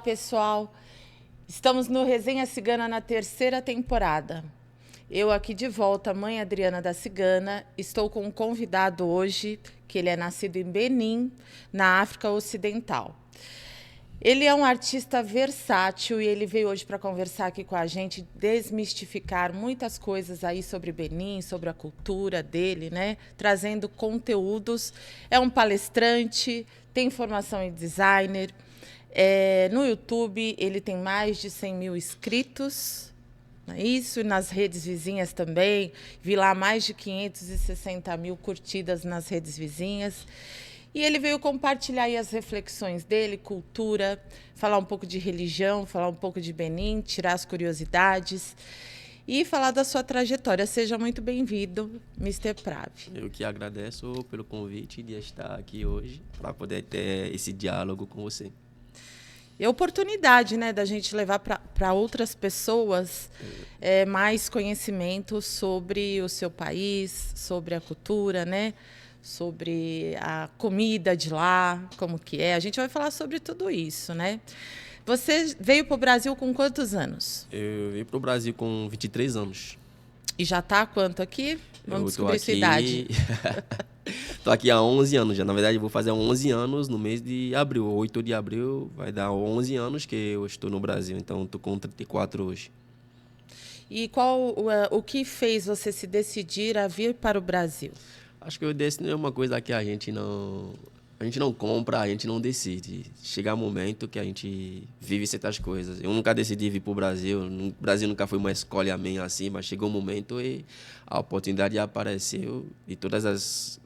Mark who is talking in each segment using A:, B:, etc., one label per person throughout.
A: pessoal. Estamos no Resenha Cigana na 3ª temporada. Eu aqui de volta, mãe Adriana da Cigana. Estou com um convidado hoje, que ele é nascido em Benim, na África Ocidental. Ele é um artista versátil e ele veio hoje para conversar aqui com a gente, desmistificar muitas coisas aí sobre Benim, sobre a cultura dele, né? Trazendo conteúdos. É um palestrante, tem formação em designer. No YouTube ele tem mais de 100 mil inscritos, não é isso? E nas redes vizinhas também. Vi lá mais de 560 mil curtidas nas redes vizinhas. E ele veio compartilhar aí as reflexões dele, cultura, falar um pouco de religião, falar um pouco de Benim, tirar as curiosidades e falar da sua trajetória. Seja muito bem-vindo, Mr. Pravi.
B: Eu que agradeço pelo convite de estar aqui hoje para poder ter esse diálogo com você.
A: E a oportunidade, né, da gente levar para outras pessoas mais conhecimento sobre o seu país, sobre a cultura, né? Sobre a comida de lá, como que é. A gente vai falar sobre tudo isso, né? Você veio para o Brasil com quantos anos?
B: Eu vim para o Brasil com 23 anos.
A: E já está há quanto aqui? Vamos descobrir
B: aqui...
A: sua idade.
B: Estou aqui há 11 anos já. Na verdade, eu vou fazer 11 anos no mês de abril. 8 de abril vai dar 11 anos que eu estou no Brasil. Então, estou com 34 hoje.
A: E o que fez você se decidir a vir para o Brasil?
B: Acho que o destino é uma coisa que a gente não compra, a gente não decide. Chega um momento que a gente vive certas coisas. Eu nunca decidi vir para o Brasil. O Brasil nunca foi uma escolha minha assim, mas chegou um momento e a oportunidade apareceu. E todas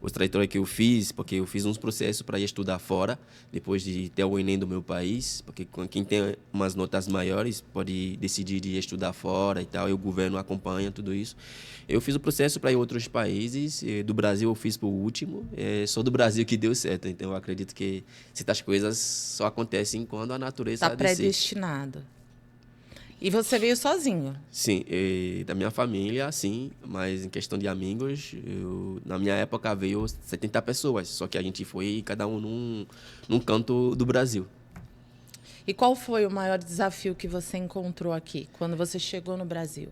B: os trajetórias que eu fiz, porque eu fiz uns processos para ir estudar fora, depois de ter o Enem do meu país, porque quem tem umas notas maiores pode decidir de estudar fora e tal, e o governo acompanha tudo isso. Eu fiz o processo para ir a outros países, do Brasil eu fiz para o último, só do Brasil que deu certo. Então eu acredito que certas coisas só acontecem quando a natureza
A: decide. Está predestinado. E você veio sozinho?
B: Sim, da minha família, sim, mas em questão de amigos, na minha época veio 70 pessoas, só que a gente foi cada um num canto do Brasil.
A: E qual foi o maior desafio que você encontrou aqui, quando você chegou no Brasil?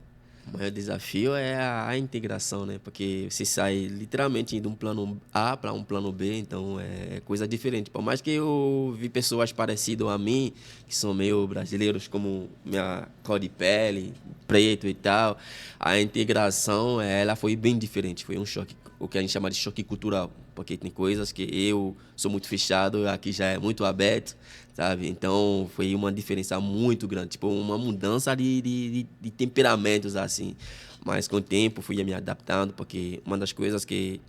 B: O maior desafio é a integração, né? Porque você sai literalmente de um plano A para um plano B, então é coisa diferente. Por mais que eu vi pessoas parecidas a mim, que são meio brasileiros, como minha cor de pele, preto e tal, a integração, ela foi bem diferente. Foi um choque, o que a gente chama de choque cultural, porque tem coisas que eu sou muito fechado, aqui já é muito aberto, sabe? Então, foi uma diferença muito grande, tipo, uma mudança de temperamentos, assim. Mas, com o tempo, fui me adaptando, porque uma das coisas que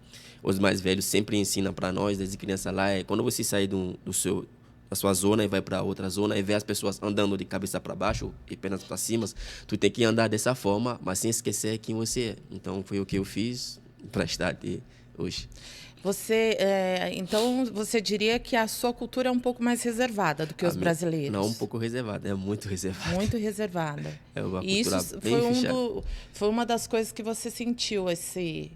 B: os mais velhos sempre ensinam para nós, desde criança lá, é quando você sai da sua zona e vai para outra zona e vê as pessoas andando de cabeça para baixo e pernas para cima, tu tem que andar dessa forma, mas sem esquecer quem você é. Então, foi o que eu fiz para estar aqui hoje.
A: Então, você diria que a sua cultura é um pouco mais reservada do que os brasileiros?
B: Não, um pouco reservada, é muito reservada.
A: Muito reservada.
B: É uma
A: e
B: cultura
A: isso
B: bem fechada.
A: Foi uma das coisas que você sentiu, esse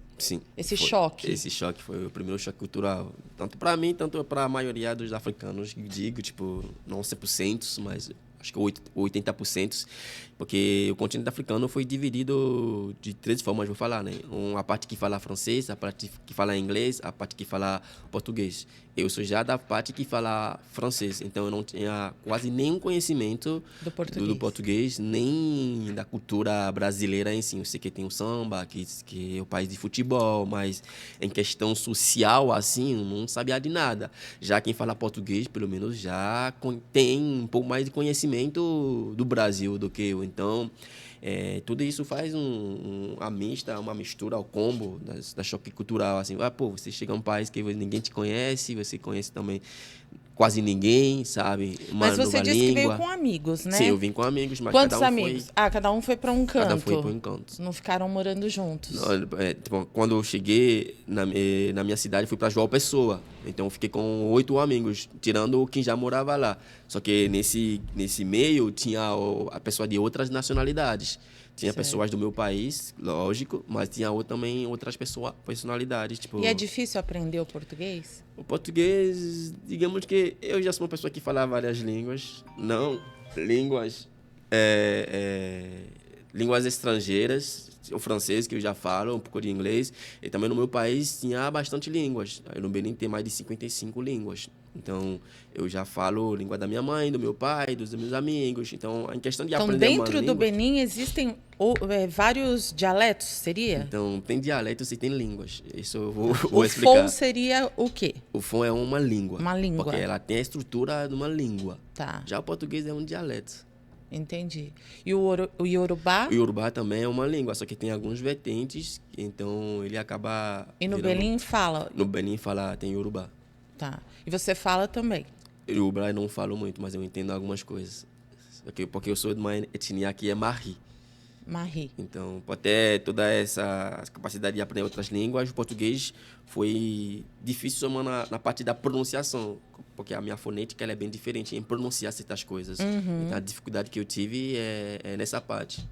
A: choque?
B: Esse choque foi o primeiro choque cultural. Tanto para mim, tanto para a maioria dos africanos, digo, tipo, não 100%, mas acho que 80%, porque o continente africano foi dividido de 3 formas, vou falar, né? A parte que fala francês, a parte que fala inglês, a parte que fala português. Eu sou já da parte que fala francês, então eu não tinha quase nenhum conhecimento do português, nem da cultura brasileira em si. Eu sei que tem o samba, que é o país de futebol, mas em questão social, assim, eu não sabia de nada. Já quem fala português, pelo menos, já tem um pouco mais de conhecimento do Brasil do que eu. Então, tudo isso faz uma mistura, o combo da choque cultural. Assim, você chega a um país que ninguém te conhece, você conhece também quase ninguém, sabe?
A: Mas você disse que veio com amigos, né?
B: Sim, eu vim com amigos, mas
A: quantos amigos? Cada um foi para um canto.
B: Cada um foi para um canto.
A: Não ficaram morando juntos.
B: Não, quando eu cheguei na minha cidade, fui para João Pessoa. Então, eu fiquei com 8 amigos, tirando quem já morava lá. Só que nesse meio tinha a pessoa de outras nacionalidades. Tinha
A: Certo.
B: pessoas do meu país, lógico, mas tinha também outras personalidades. Tipo,
A: E é difícil aprender o português?
B: o português, digamos que eu já sou uma pessoa que fala várias línguas, não línguas, línguas estrangeiras, o francês que eu já falo, um pouco de inglês, e também no meu país tinha bastante línguas. Aí no Benin tem mais de 55 línguas. Então, eu já falo língua da minha mãe, do meu pai, dos meus amigos. Então, em questão de
A: Então,
B: aprender uma
A: dentro do
B: língua...
A: Benin existem vários dialetos, seria?
B: Então, tem dialetos e tem línguas. Isso eu vou
A: O
B: explicar.
A: Fon seria o quê?
B: O Fon é uma língua.
A: Uma língua.
B: Porque ela tem a estrutura de uma língua.
A: Tá,
B: Já o português é um dialeto.
A: entendi. E o Yorubá?
B: O Yorubá também é uma língua, só que tem alguns vertentes, então ele acaba...
A: E no
B: virando...
A: Benin fala?
B: No Benin tem Yorubá.
A: Tá. E você fala também?
B: Yorubá eu não falo muito, mas eu entendo algumas coisas. Porque eu sou de uma etnia que é Mari.
A: Marri.
B: Então, por ter toda essa capacidade de aprender outras línguas, o português foi difícil só na parte da pronunciação, porque a minha fonética ela é bem diferente em pronunciar certas coisas. Então, a dificuldade que eu tive é nessa parte.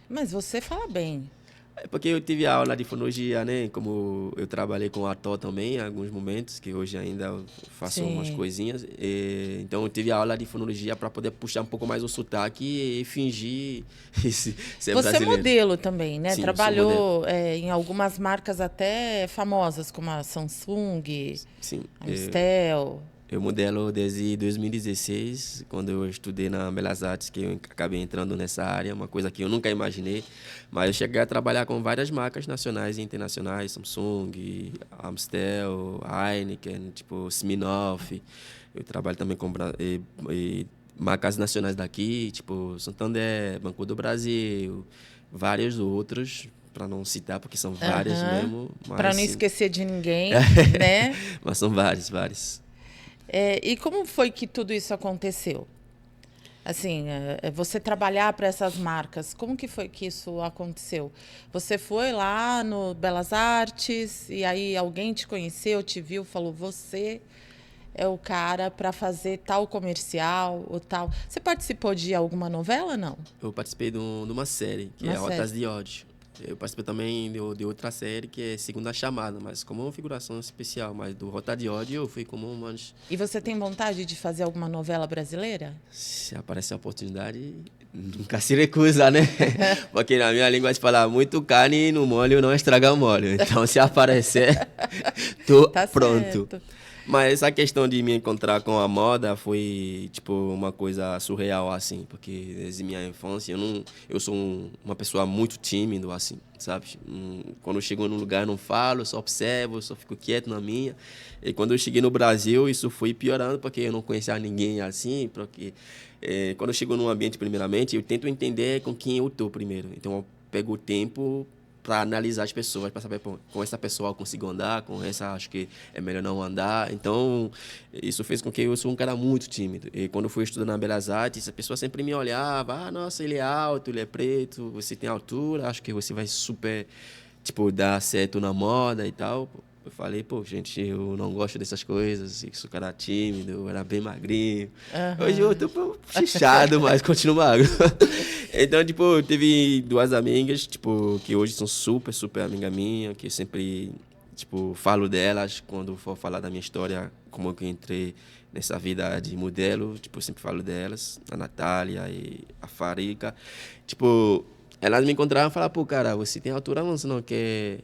A: Mas você fala bem.
B: É porque eu tive aula de fonologia, né? Como eu trabalhei com ator também em alguns momentos, que hoje ainda eu faço
A: Sim.
B: umas coisinhas. Então eu tive aula de fonologia para poder puxar um pouco mais o sotaque e fingir ser
A: Você
B: brasileiro.
A: é modelo também, né?
B: Sim, eu sou
A: Trabalhou em algumas marcas até famosas, como a Samsung,
B: Sim.
A: a Mistel.
B: Eu modelo desde 2016, quando eu estudei na Belas Artes, que eu acabei entrando nessa área, uma coisa que eu nunca imaginei. Mas eu cheguei a trabalhar com várias marcas nacionais e internacionais, Samsung, Amstel, Heineken, tipo Smirnoff. Eu trabalho também com marcas nacionais daqui, tipo Santander, Banco do Brasil, vários outros, para não citar, porque são várias mesmo.
A: Para não esquecer de ninguém, né?
B: Mas são vários.
A: E como foi que tudo isso aconteceu? Assim, você trabalhar para essas marcas, como que foi que isso aconteceu? Você foi lá no Belas Artes e aí alguém te conheceu, te viu, falou, você é o cara para fazer tal comercial ou tal. Você participou de alguma novela, não?
B: Eu participei de uma série, que
A: Uma
B: é Rotas
A: série.
B: de Ódio. Eu participei também de outra série, que é Segunda Chamada, mas como uma figuração especial. Mas do Rota de Ódio eu fui como
A: E você tem vontade de fazer alguma novela brasileira?
B: Se aparecer a oportunidade, nunca se recusa, né? Porque na minha língua de falar muito carne no molho não estraga o molho. Então, se aparecer, tô
A: Tá
B: pronto.
A: certo.
B: Mas essa questão de me encontrar com a moda foi, tipo, uma coisa surreal, assim. Porque desde minha infância, eu sou uma pessoa muito tímido, assim, sabe? Quando eu chego num lugar, eu não falo, só observo, só fico quieto na minha. E quando eu cheguei no Brasil, isso foi piorando, porque eu não conhecia ninguém assim, porque... quando eu chego num ambiente, primeiramente, eu tento entender com quem eu tô primeiro. Então, eu pego o tempo para analisar as pessoas, para saber, pô, com essa pessoa eu consigo andar, com essa acho que é melhor não andar. Então, isso fez com que eu sou um cara muito tímido. E quando eu fui estudar na Belas Artes, a pessoa sempre me olhava, nossa, ele é alto, ele é preto, você tem altura, acho que você vai super, tipo, dar certo na moda e tal. Eu falei, pô, gente, eu não gosto dessas coisas, eu sou cara tímido, eu era bem magrinho. Hoje eu tô fechado, mas continuo magro. Então, tipo, teve duas amigas, tipo, que hoje são super amiga minha, que eu sempre, tipo, falo delas quando for falar da minha história, como eu entrei nessa vida de modelo, tipo, eu sempre falo delas, a Natália e a Farica. Tipo, elas me encontraram e falaram, pô, cara, você tem altura, mas você não quer...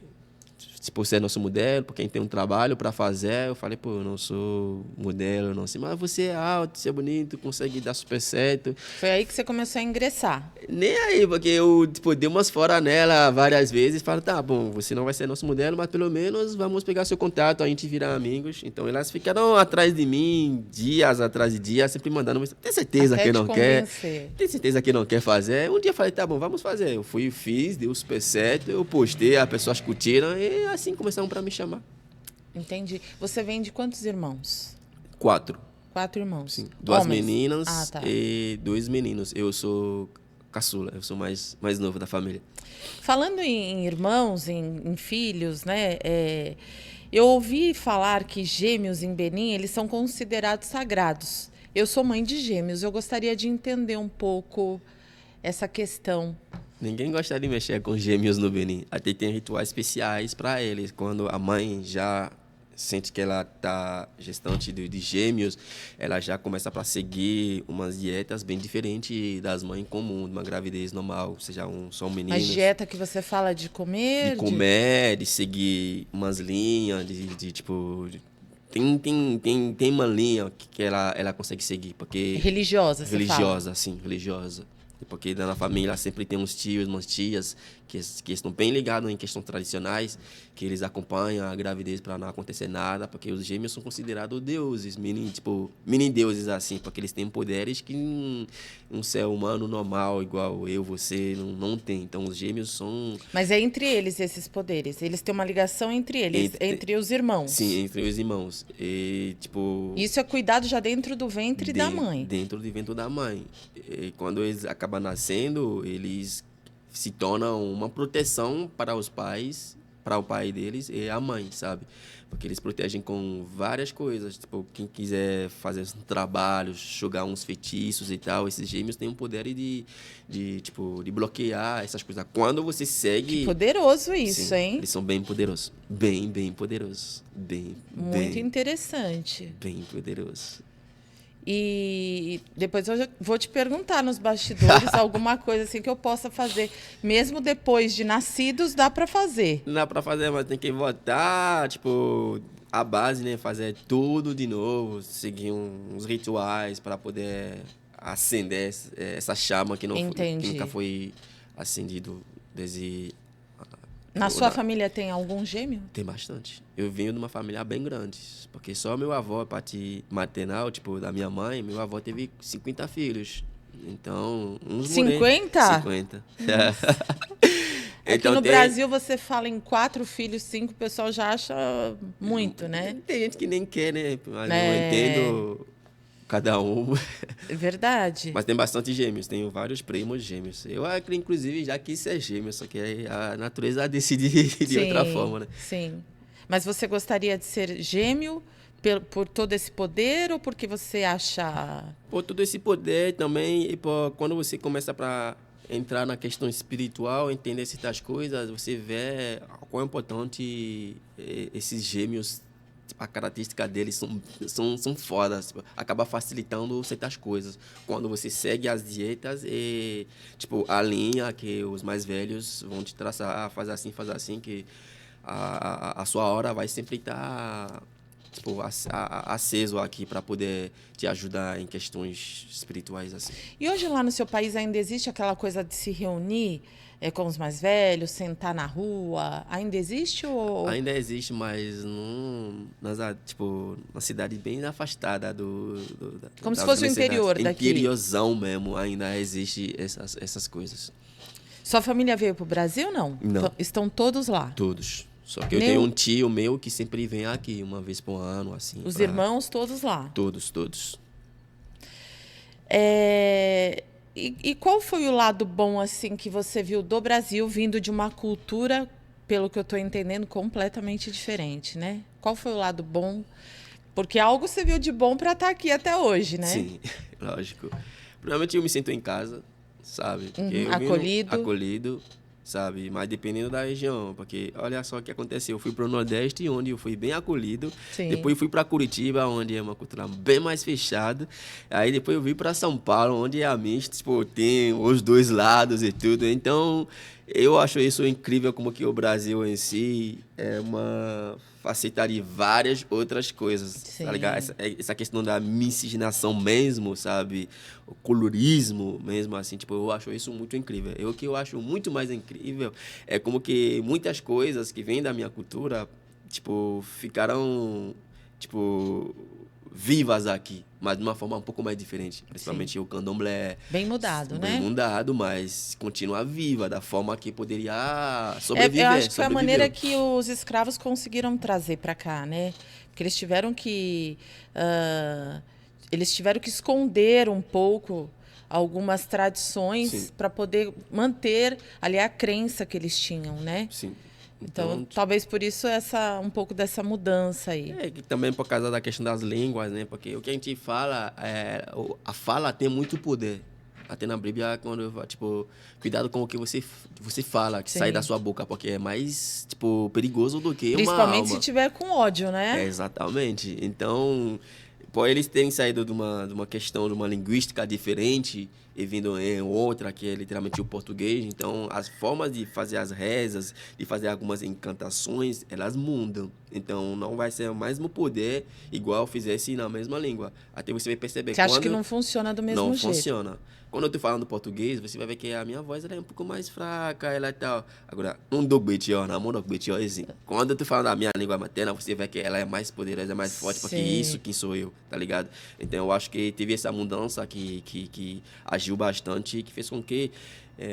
B: Tipo, você é nosso modelo, porque quem tem um trabalho para fazer. Eu falei, pô, eu não sou modelo, não sei. Mas você é alto, você é bonito, consegue dar super certo.
A: Foi aí que você começou a ingressar.
B: Nem aí, porque eu, tipo, dei umas fora nela várias vezes. Falo, tá bom, você não vai ser nosso modelo, mas pelo menos vamos pegar seu contato, a gente virar amigos. Então, elas ficaram atrás de mim, dias atrás de dias, sempre mandando, tem certeza
A: Até
B: que
A: te
B: não quer?
A: convencer.
B: Tem certeza que não quer fazer? Um dia eu falei, tá bom, vamos fazer. Eu fui, fiz, deu super certo, eu postei, as pessoas curtiram e assim começaram para me chamar.
A: Entendi. Você vem de quantos irmãos?
B: 4.
A: 4 irmãos.
B: Sim. 2
A: Homens?
B: meninas
A: Ah, tá.
B: e 2 meninos. Eu sou caçula, eu sou mais novo da família.
A: Falando em irmãos, em filhos, né? Eu ouvi falar que gêmeos em Benin, eles são considerados sagrados. Eu sou mãe de gêmeos, eu gostaria de entender um pouco essa questão.
B: Ninguém gosta de mexer com gêmeos no Benin. Até tem rituais especiais para eles. Quando a mãe já sente que ela está gestante de gêmeos, ela já começa para seguir umas dietas bem diferentes das mães comuns, de uma gravidez normal, seja são meninos.
A: Mas dieta que você fala de comer?
B: De comer, de seguir umas linhas, de tipo... Tem uma linha que ela consegue seguir, porque...
A: Religiosa, você fala?
B: Religiosa, sim, religiosa. Porque na família sempre tem uns tios, umas tias que estão bem ligados em questões tradicionais, que eles acompanham a gravidez para não acontecer nada, porque os gêmeos são considerados deuses, mini deuses assim, porque eles têm poderes que um ser humano normal, igual eu, você, não tem. Então os gêmeos são...
A: Mas é entre eles esses poderes? Eles têm uma ligação entre eles, entre os irmãos?
B: Sim, entre os irmãos. E, tipo...
A: Isso é cuidado já dentro do ventre da mãe?
B: Dentro do ventre da mãe. E quando eles acabam nascendo, eles se tornam uma proteção para os pais, para o pai deles e a mãe, sabe? Porque eles protegem com várias coisas. Tipo, quem quiser fazer trabalhos, jogar uns feitiços e tal, esses gêmeos têm o poder de bloquear essas coisas. Quando você segue...
A: Que poderoso isso,
B: sim,
A: hein?
B: eles são bem poderosos. Bem poderosos.
A: Muito interessante.
B: Bem poderosos.
A: E depois eu vou te perguntar nos bastidores alguma coisa assim que eu possa fazer. Mesmo depois de nascidos, dá para fazer.
B: Não dá para fazer, mas tem que voltar, tipo, a base, né? Fazer tudo de novo, seguir uns rituais para poder acender essa chama que nunca foi acendido desde...
A: Na sua família tem algum gêmeo?
B: Tem bastante. Eu venho de uma família bem grande, porque só meu avô, a parte maternal, tipo, da minha mãe, meu avô teve 50 filhos. Então, uns
A: 50?
B: 50.
A: Aqui no Brasil você fala em 4 filhos, 5, o pessoal já acha muito, né?
B: Tem gente que nem quer, né? Mas eu entendo cada um.
A: É verdade.
B: Mas tem bastante gêmeos, tenho vários primos gêmeos. Eu, inclusive, já quis ser gêmeo, só que a natureza decide de outra forma, né?
A: Sim. Mas você gostaria de ser gêmeo por todo esse poder ou porque você acha...
B: Por todo esse poder também, e quando você começa para entrar na questão espiritual, entender certas coisas, você vê quão importante esses gêmeos, a característica deles são fodas, tipo, acaba facilitando certas coisas. Quando você segue as dietas e, tipo, a linha que os mais velhos vão te traçar, faz assim, que a sua hora vai sempre estar, tipo, aceso aqui para poder te ajudar em questões espirituais, assim.
A: E hoje lá no seu país ainda existe aquela coisa de se reunir com os mais velhos, sentar na rua? Ainda existe ou...
B: Ainda existe, mas tipo, uma cidade bem afastada
A: como se fosse o interior daqui.
B: Interiorzão mesmo, ainda existe essas coisas.
A: Sua família veio para o Brasil, não?
B: Não.
A: Estão todos lá?
B: Todos. Só que eu tenho um tio meu que sempre vem aqui, uma vez por ano, assim.
A: Os irmãos todos lá?
B: Todos.
A: E qual foi o lado bom, assim, que você viu do Brasil, vindo de uma cultura, pelo que eu estou entendendo, completamente diferente, né? Qual foi o lado bom? Porque algo você viu de bom para estar aqui até hoje, né?
B: Sim, lógico. Primeiramente, eu me sinto em casa, sabe? Acolhido, sabe? Mas dependendo da região, porque olha só o que aconteceu. Eu fui para o Nordeste, onde eu fui bem acolhido.
A: Sim.
B: Depois fui para Curitiba, onde é uma cultura bem mais fechada. Aí depois eu vim para São Paulo, onde é a mista, tipo, tem os dois lados e tudo. Então, eu acho isso incrível, como que o Brasil em si é uma faceta de várias outras coisas.
A: Sim.
B: Tá ligado? Essa questão da miscigenação mesmo, sabe? O colorismo mesmo, assim, tipo, eu acho isso muito incrível. O que eu acho muito mais incrível é como que muitas coisas que vêm da minha cultura, tipo, ficaram, tipo, vivas aqui, mas de uma forma um pouco mais diferente. Principalmente o candomblé.
A: Bem mudado, né?
B: Bem mudado, mas continua viva da forma que poderia sobreviver.
A: Eu acho que foi a maneira que os escravos conseguiram trazer para cá, né? Porque eles tiveram que esconder um pouco algumas tradições para poder manter ali a crença que eles tinham, né?
B: Sim.
A: Então, talvez por isso um pouco dessa mudança aí.
B: Que também por causa da questão das línguas, né? Porque o que a gente fala, a fala tem muito poder. Até na Bíblia, quando tipo, cuidado com o que você fala, que sai da sua boca, porque é mais, tipo, perigoso do que uma alma.
A: Principalmente se tiver com ódio, né?
B: Exatamente. Então, por eles terem saído de uma questão, de uma linguística diferente e vindo em outra, que é literalmente o português, então as formas de fazer as rezas, de fazer algumas encantações, elas mudam. Então, não vai ser o mesmo poder igual fizesse na mesma língua. Até você vai perceber.
A: Você acha que não funciona do mesmo jeito?
B: Não funciona. Quando eu tô falando português, você vai ver que a minha voz ela é um pouco mais fraca, ela é tal. Agora, assim, quando eu tô falando da minha língua materna, você vê que ela é mais poderosa, é mais forte, porque isso quem sou eu, tá ligado? Então, eu acho que teve essa mudança que agiu bastante, que fez com que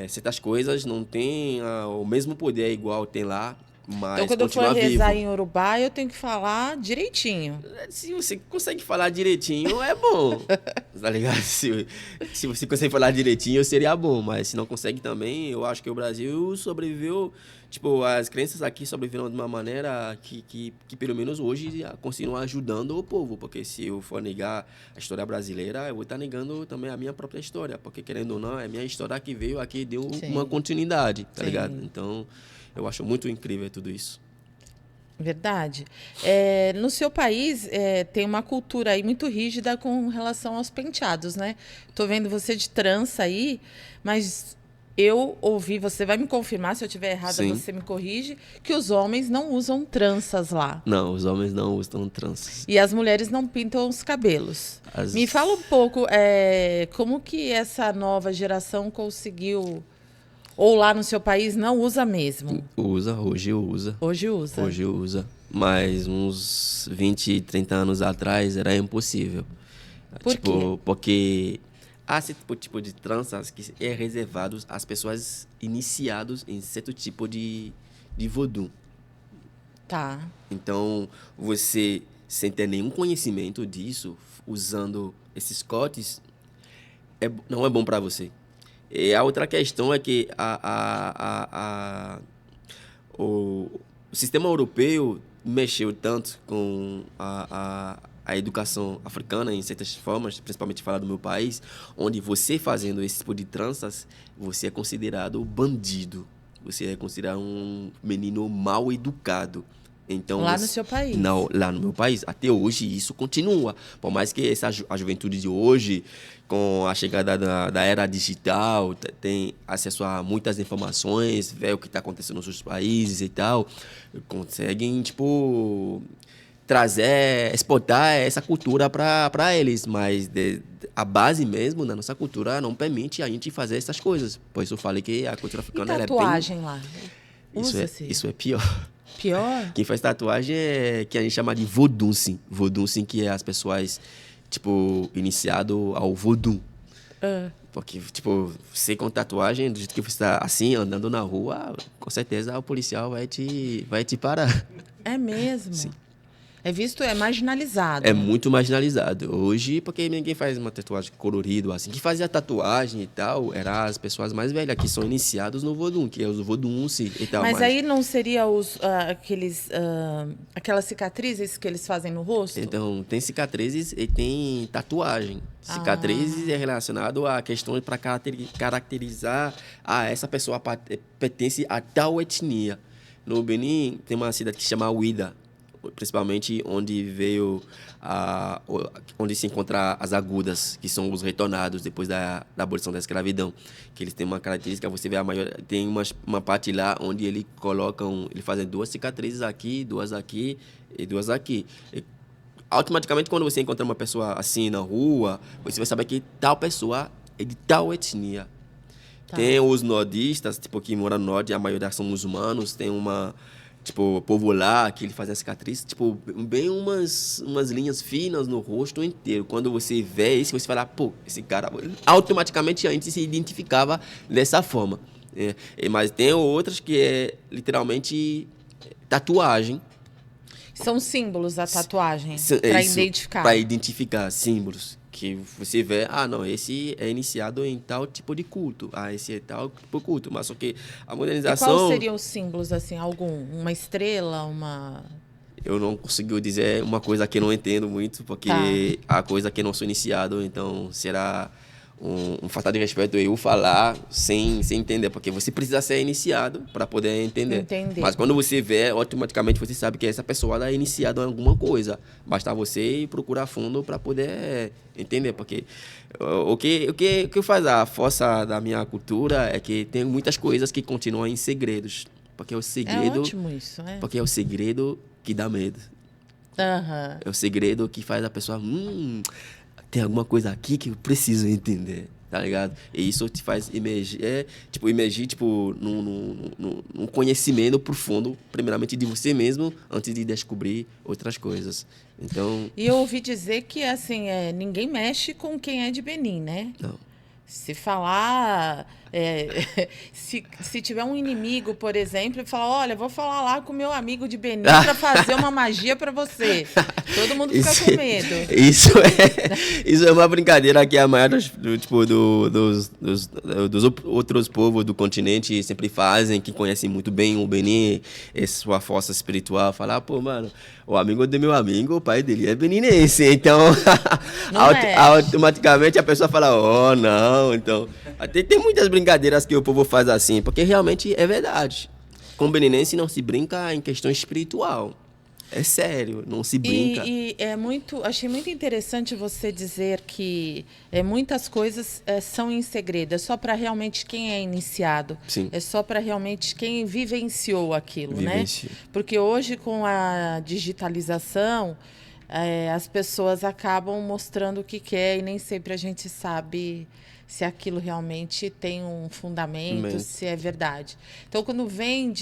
B: certas coisas não tenham o mesmo poder igual tem lá. Mas
A: então, quando eu for rezar em Urubá, eu tenho que falar direitinho.
B: Se você consegue falar direitinho, é bom. Tá ligado? Se você consegue falar direitinho, seria bom. Mas se não consegue também, eu acho que o Brasil sobreviveu. Tipo, as crenças aqui sobreviveram de uma maneira que pelo menos hoje, continuam ajudando o povo. Porque se eu for negar a história brasileira, eu vou estar negando também a minha própria história. Porque, querendo ou não, é a minha história que veio aqui e deu uma continuidade, tá ligado? Então, eu acho muito incrível tudo isso.
A: Verdade. No seu país, tem uma cultura aí muito rígida com relação aos penteados, né? Tô vendo você de trança aí, mas eu ouvi, você vai me confirmar, se eu estiver errada, você me corrige, que os homens não usam tranças lá.
B: Não, os homens não usam tranças.
A: E as mulheres não pintam os cabelos. Me fala um pouco, como que essa nova geração conseguiu... Ou lá no seu país não usa mesmo?
B: Hoje usa.
A: Hoje usa.
B: Mas uns 20, 30 anos atrás era impossível.
A: Por quê?
B: Porque há esse tipo de tranças que é reservado às pessoas iniciadas em certo tipo de voodoo.
A: Tá.
B: Então, você, sem ter nenhum conhecimento disso, usando esses cortes, não é bom para você. E a outra questão é que o sistema europeu mexeu tanto com a educação africana, em certas formas, principalmente falar do meu país, onde você fazendo esse tipo de tranças, você é considerado bandido. Você é considerado um menino mal educado. Então,
A: lá no seu país?
B: Não, lá no meu país. Até hoje isso continua. Por mais que a juventude de hoje, com a chegada da era digital, tem acesso a muitas informações, vê o que está acontecendo nos seus países e tal, conseguem, tipo, exportar essa cultura para eles. Mas a base mesmo da nossa cultura não permite a gente fazer essas coisas. Por isso eu falei que a cultura africana
A: é bem... tatuagem lá?
B: Isso é pior.
A: Pior?
B: Quem faz tatuagem é que a gente chama de voodoo, sim. Voodoo, sim, que é as pessoas, tipo, iniciado ao voodoo. Porque, tipo, você com tatuagem, do jeito que você está assim, andando na rua, com certeza o policial vai te parar.
A: É mesmo? Sim. É marginalizado.
B: É muito marginalizado. Hoje, porque ninguém faz uma tatuagem colorida, assim. Quem fazia tatuagem e tal, eram as pessoas mais velhas, que são iniciados no voodoo, que é os voodoo e tal.
A: Mas aí não seria aquelas cicatrizes que eles fazem no rosto?
B: Então, tem cicatrizes e tem tatuagem. Cicatrizes é relacionado a questões para caracterizar essa pessoa pertence a tal etnia. No Benin, tem uma cidade que se chama Ouidah, principalmente onde onde se encontra as agudas, que são os retornados depois da abolição da escravidão, que eles têm uma característica, você vê tem uma parte lá onde eles fazem 2 cicatrizes aqui, 2 aqui e 2 aqui. E, automaticamente, quando você encontra uma pessoa assim na rua, você vai saber que tal pessoa é de tal etnia. Tá. Tem os nordistas, tipo, que moram no norte, a maioria são muçulmanos, tem tipo, povo lá, que ele faz a cicatriz, tipo, bem umas linhas finas no rosto inteiro. Quando você vê isso, você fala, pô, esse cara... Automaticamente a gente se identificava dessa forma. Mas tem outras que é literalmente tatuagem.
A: São símbolos a tatuagem, para identificar.
B: Para identificar símbolos. que você vê, não, esse é iniciado em tal tipo de culto, esse é tal tipo de culto, mas só que a
A: E
B: modernização...
A: quais seriam os símbolos, assim, uma estrela, uma...
B: Eu não consigo dizer uma coisa que eu não entendo muito,
A: Tá,
B: porque a coisa que eu não sou iniciado, então será um falta de respeito eu falar sem entender, porque você precisa ser iniciado para poder entender.
A: entender.
B: Mas quando você vê, automaticamente você sabe que essa pessoa é iniciada em alguma coisa. Basta você ir procurar fundo para poder entender, porque o que faz a força da minha cultura é que tem muitas coisas que continuam em segredos, porque o
A: É
B: segredo,
A: ótimo isso, né?
B: porque é o segredo que dá medo.
A: Aham.
B: É o segredo que faz a pessoa, tem alguma coisa aqui que eu preciso entender, tá ligado? E isso te faz emergir, num conhecimento profundo, primeiramente de você mesmo, antes de descobrir outras coisas. Então,
A: E eu ouvi dizer que, assim, ninguém mexe com quem é de Benin, né?
B: não.
A: Se falar, se tiver um inimigo, por exemplo, e falar, olha, vou falar lá com o meu amigo de Benin para fazer uma magia para você. Todo mundo fica
B: Isso,
A: com medo.
B: isso é uma brincadeira que a maioria dos outros povos do continente sempre fazem, que conhecem muito bem o Benin, sua força espiritual. Falar, pô, mano, o amigo do meu amigo, o pai dele é beninense. Então,
A: Não é?
B: automaticamente a pessoa fala, oh, não. Então, tem muitas brincadeiras que o povo faz assim, porque realmente é verdade. Com o beninense não se brinca em questão espiritual. É sério, não se brinca.
A: Achei muito interessante você dizer que muitas coisas são em segredo, é só para realmente quem é iniciado,
B: Sim.
A: é só para realmente quem vivenciou aquilo, né? Porque hoje com a digitalização, as pessoas acabam mostrando o que quer e nem sempre a gente sabe se aquilo realmente tem um fundamento, se é verdade. Então, quando vem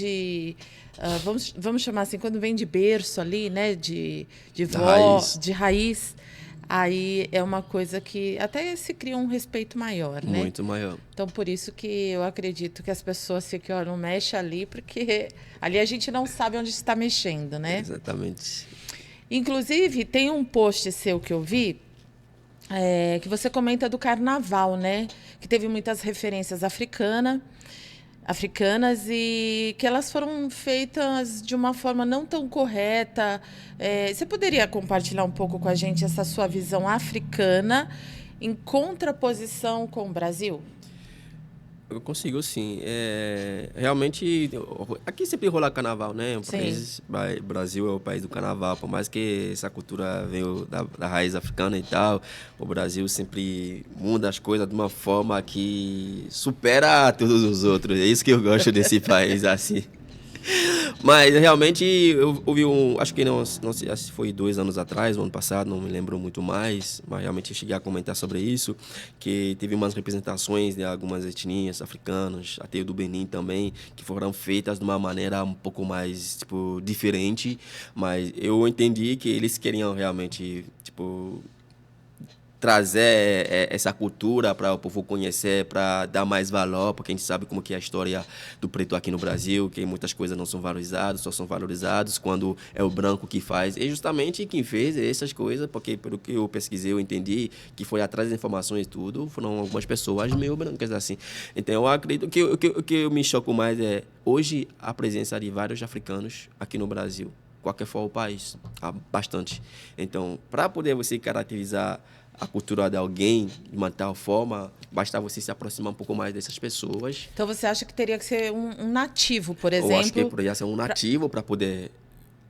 A: vamos chamar assim, quando vem de berço ali, né, de vó, de raiz, aí é uma coisa que até se cria um respeito maior, né?
B: Muito maior.
A: Então, por isso que eu acredito que as pessoas ficam, ó, não mexe ali, porque ali a gente não sabe onde está mexendo, né?
B: Exatamente.
A: Inclusive, tem um post seu que eu vi, que você comenta do carnaval, né? Que teve muitas referências africanas e que elas foram feitas de uma forma não tão correta. Você poderia compartilhar um pouco com a gente essa sua visão africana em contraposição com o Brasil?
B: Eu consigo, sim. Realmente, aqui sempre rola carnaval, né? O Brasil é o país do carnaval. Por mais que essa cultura veio da raiz africana e tal, o Brasil sempre muda as coisas de uma forma que supera todos os outros. É isso que eu gosto desse país, assim. Mas realmente eu ouvi acho que não sei se foi 2 anos atrás, no ano passado, não me lembro muito mais, mas realmente eu cheguei a comentar sobre isso, que teve umas representações de algumas etnias africanas, até do Benin também, que foram feitas de uma maneira um pouco mais, diferente, mas eu entendi que eles queriam realmente, trazer essa cultura para o povo conhecer, para dar mais valor, porque a gente sabe como que é a história do preto aqui no Brasil, que muitas coisas não são valorizadas, só são valorizados quando é o branco que faz. E justamente quem fez essas coisas, porque pelo que eu pesquisei, eu entendi que foi atrás das informações e tudo, foram algumas pessoas meio brancas assim. Então eu acredito que o que me choca mais é hoje a presença de vários africanos aqui no Brasil, qualquer for o país, há bastante. Então, para poder você caracterizar a cultura de alguém de uma tal forma, basta você se aproximar um pouco mais dessas pessoas.
A: Então, você acha que teria que ser um nativo, por exemplo?
B: Eu acho que poderia ser um nativo para poder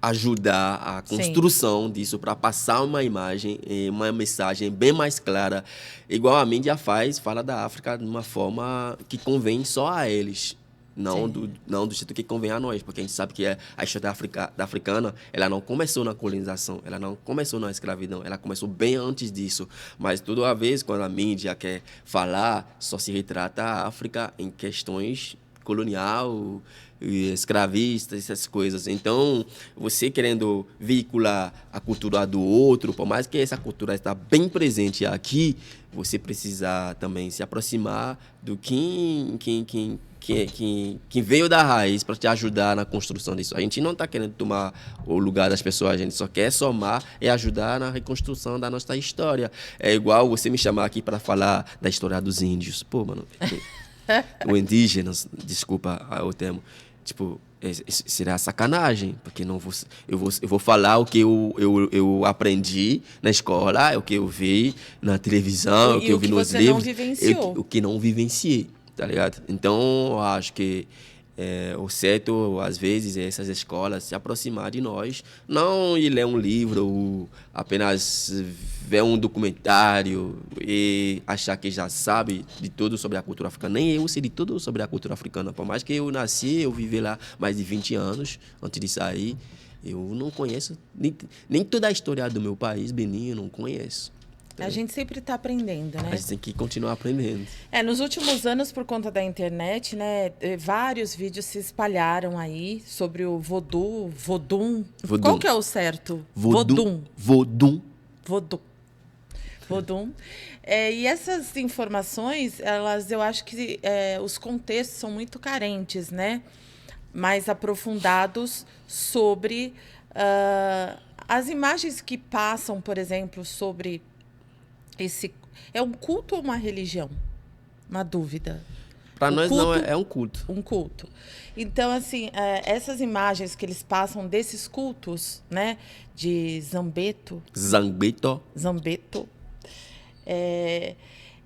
B: ajudar a construção disso, para passar uma imagem, uma mensagem bem mais clara, igual a mídia fala da África de uma forma que convém só a eles. Não do jeito que convém a nós, porque a gente sabe que a história da africana, ela não começou na colonização, ela não começou na escravidão, ela começou bem antes disso. Mas toda vez quando a mídia quer falar, só se retrata a África em questões colonial, escravistas, essas coisas. Então, você querendo veicular a cultura do outro, por mais que essa cultura está bem presente aqui, você precisa também se aproximar do quem que veio da raiz para te ajudar na construção disso. A gente não está querendo tomar o lugar das pessoas, a gente só quer somar e ajudar na reconstrução da nossa história. É igual você me chamar aqui para falar da história dos índios. Pô, mano, o indígenas, desculpa o termo, tipo, será sacanagem, porque não eu vou falar o que eu aprendi na escola, o que eu vi na televisão, o que eu vi nos livros, o que não vivenciei. Tá ligado? Então, eu acho que o certo, às vezes, é essas escolas se aproximar de nós, não ir ler um livro ou apenas ver um documentário e achar que já sabe de tudo sobre a cultura africana. Nem eu sei de tudo sobre a cultura africana. Por mais que eu nasci, eu vivi lá mais de 20 anos antes de sair, eu não conheço nem toda a história do meu país, Benin, eu não conheço.
A: A gente sempre está aprendendo, né?
B: A gente tem que continuar aprendendo.
A: Nos últimos anos, por conta da internet, né, vários vídeos se espalharam aí sobre o vodum. Qual que é o certo?
B: Vodum.
A: E essas informações, eu acho que os contextos são muito carentes, né? Mais aprofundados sobre as imagens que passam, por exemplo, sobre é um culto ou uma religião? Uma dúvida.
B: Para nós culto, não é um culto.
A: Um culto. Então, assim, essas imagens que eles passam desses cultos, né, de Zambeto.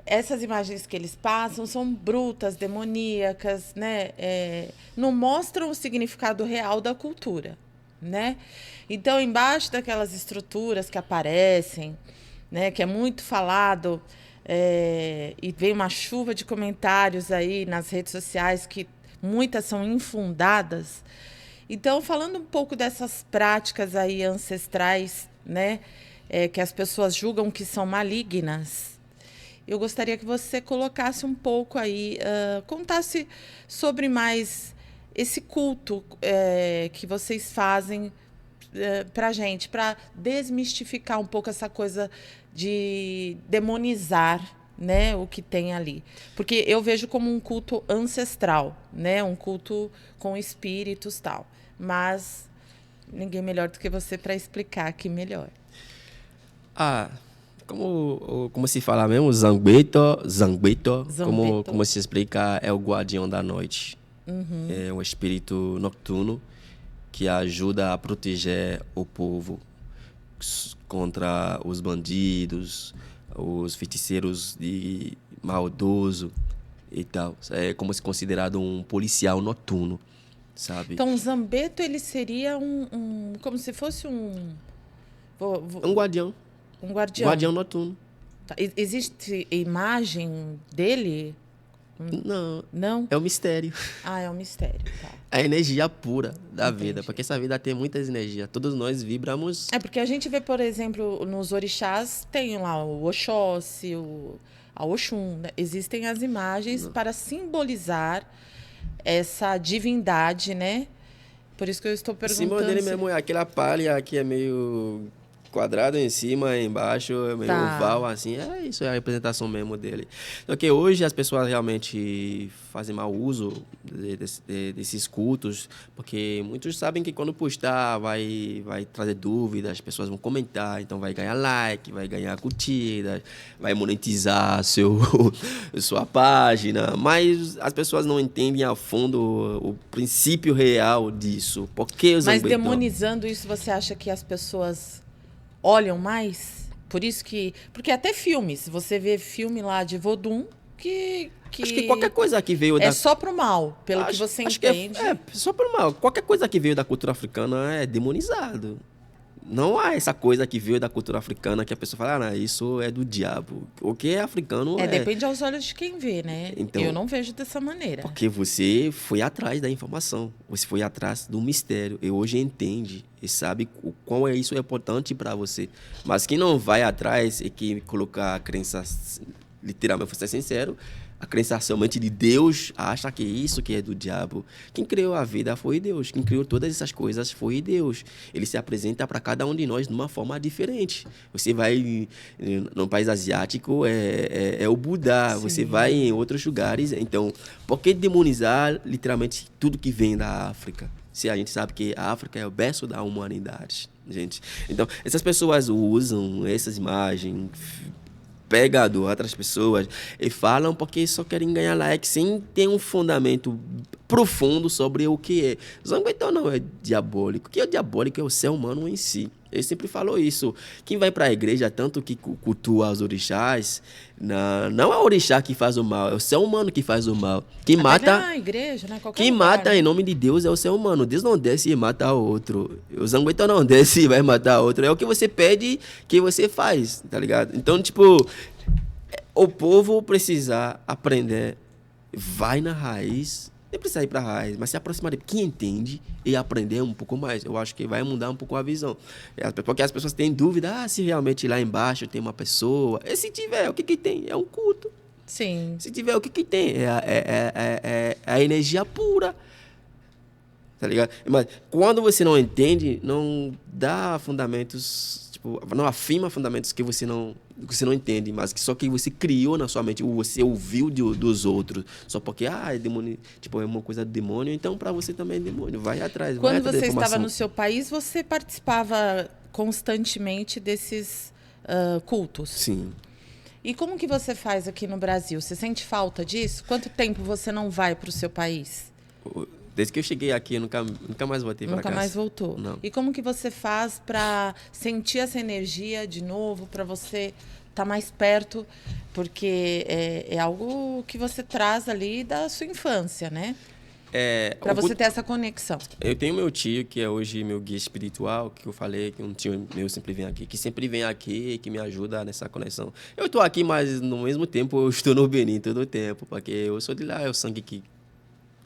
A: Essas imagens que eles passam são brutas, demoníacas, né? Não mostram o significado real da cultura, né? Então, embaixo daquelas estruturas que aparecem, né, que é muito falado, e vem uma chuva de comentários aí nas redes sociais, que muitas são infundadas. Então, falando um pouco dessas práticas aí ancestrais, né, que as pessoas julgam que são malignas, eu gostaria que você colocasse um pouco aí, contasse sobre mais esse culto que vocês fazem para a gente, para desmistificar um pouco essa coisa de demonizar, né, o que tem ali. Porque eu vejo como um culto ancestral, né, um culto com espíritos e tal. Mas ninguém melhor do que você para explicar aqui melhor.
B: Como se fala mesmo? Zambeto. Como se explica, é o guardião da noite.
A: Uhum.
B: É um espírito noturno que ajuda a proteger o povo contra os bandidos, os feiticeiros de maldoso e tal. É como se considerado um policial noturno, sabe?
A: Então, o Zambeto, ele seria como se fosse um
B: guardião.
A: Um guardião.
B: Guardião noturno.
A: Tá. Existe imagem dele? Não?
B: É um mistério.
A: É um mistério, tá.
B: A energia pura da vida, porque essa vida tem muitas energias. Todos nós vibramos.
A: Porque a gente vê, por exemplo, nos orixás, tem lá o Oxóssi, a Oxum, né? Existem as imagens para simbolizar essa divindade, né? Por isso que eu estou perguntando.
B: O símbolo dele mesmo é aquela palha que é meio quadrado em cima e embaixo, é meio oval, assim. Isso é a representação mesmo dele. Só que hoje as pessoas realmente fazem mau uso desses cultos, porque muitos sabem que quando postar vai trazer dúvidas, as pessoas vão comentar, então vai ganhar like, vai ganhar curtida, vai monetizar sua página, mas as pessoas não entendem a fundo o princípio real disso. Por que os
A: Mas demonizando isso, você acha que as pessoas olham mais? Por isso que... Porque até filmes, você vê filme lá de Vodum que
B: acho que qualquer coisa que veio
A: é só pro mal, pelo que você entende.
B: É só pro mal. Qualquer coisa que veio da cultura africana é demonizado. Não há essa coisa que veio da cultura africana que a pessoa fala, isso é do diabo. O que é africano
A: depende aos olhos de quem vê, né? Então, eu não vejo dessa maneira.
B: Porque você foi atrás da informação. Você foi atrás do mistério. E hoje entende e sabe o quão isso é importante para você. Mas quem não vai atrás e que colocar a crença, literalmente, vou ser sincero, a crença somente de Deus, acha que isso que é do diabo. Quem criou a vida foi Deus. Quem criou todas essas coisas foi Deus. Ele se apresenta para cada um de nós de uma forma diferente. Você vai no país asiático, é o Buda.
A: Sim.
B: Você vai em outros lugares. Então, por que demonizar literalmente tudo que vem da África? Se a gente sabe que a África é o berço da humanidade, gente. Então, essas pessoas usam essas imagens, pegam de outras pessoas e falam porque só querem ganhar like sem ter um fundamento profundo sobre o que é. Zangueitão não é diabólico. O que é diabólico é o ser humano em si. Ele sempre falou isso. Quem vai para a igreja, tanto que cultua os orixás, não é o orixá que faz o mal, é o ser humano que faz o mal. Quem mata,
A: na igreja, né?
B: quem mata em nome de Deus é o ser humano. Deus não desce e mata outro. O Zangueitão não desce e vai matar outro. É o que você pede que você faz, tá ligado? Então, tipo, o povo precisa aprender, vai na raiz. Nem precisa ir para a raiz, mas se aproximar de quem entende e aprender um pouco mais. Eu acho que vai mudar um pouco a visão. Porque as pessoas têm dúvida, se realmente lá embaixo tem uma pessoa. E se tiver, o que tem? É um culto.
A: Sim.
B: Se tiver, o que tem? É a energia pura. Tá ligado? Mas quando você não entende, não dá fundamentos, tipo, não afirma fundamentos que você não entende, mas que só que você criou na sua mente, ou você ouviu dos outros, só porque é demônio, tipo, é uma coisa do demônio, então para você também é demônio, vai atrás.
A: Quando
B: vai
A: você estava no seu país, você participava constantemente desses cultos?
B: Sim.
A: E como que você faz aqui no Brasil? Você sente falta disso? Quanto tempo você não vai para o seu país?
B: Desde que eu cheguei aqui, eu nunca mais voltei para casa.
A: Nunca mais voltou?
B: Não.
A: E como que você faz para sentir essa energia de novo, para você estar mais perto? Porque é algo que você traz ali da sua infância, né? Para você ter essa conexão.
B: Eu tenho meu tio, que é hoje meu guia espiritual, que eu falei, que um tio meu sempre vem aqui, que sempre vem aqui e que me ajuda nessa conexão. Eu estou aqui, mas no mesmo tempo eu estou no Benin todo o tempo, porque eu sou de lá, é o sangue que,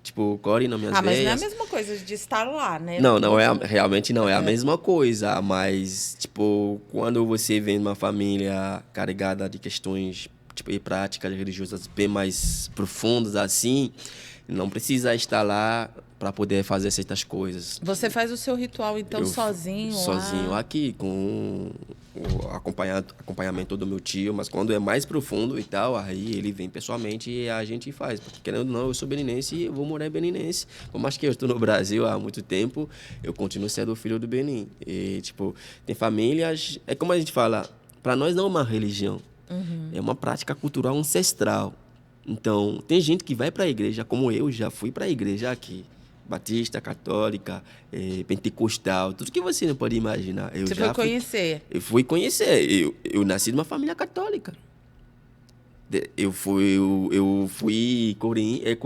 B: tipo, corre nas minhas veias.
A: Mas não é a mesma coisa de estar lá, né?
B: Não, realmente não é a mesma coisa, mas, tipo, quando você vem de uma família carregada de questões, tipo, e práticas religiosas bem mais profundas, assim, não precisa estar lá para poder fazer certas coisas.
A: Você faz o seu ritual, então, sozinho?
B: Sozinho aqui, com o acompanhamento do meu tio, mas quando é mais profundo e tal, aí ele vem pessoalmente e a gente faz. Porque, querendo ou não, eu sou beninense e eu vou morar em beninense. Por mais que eu estou no Brasil há muito tempo, eu continuo sendo filho do Benin. E, tipo, tem famílias... É como a gente fala, para nós não é uma religião, é uma prática cultural ancestral. Então, tem gente que vai para a igreja, como eu já fui para a igreja aqui. Batista, católica, pentecostal, tudo que você não pode imaginar.
A: Você foi conhecer?
B: Eu fui conhecer. Eu nasci numa família católica. Eu fui coroinha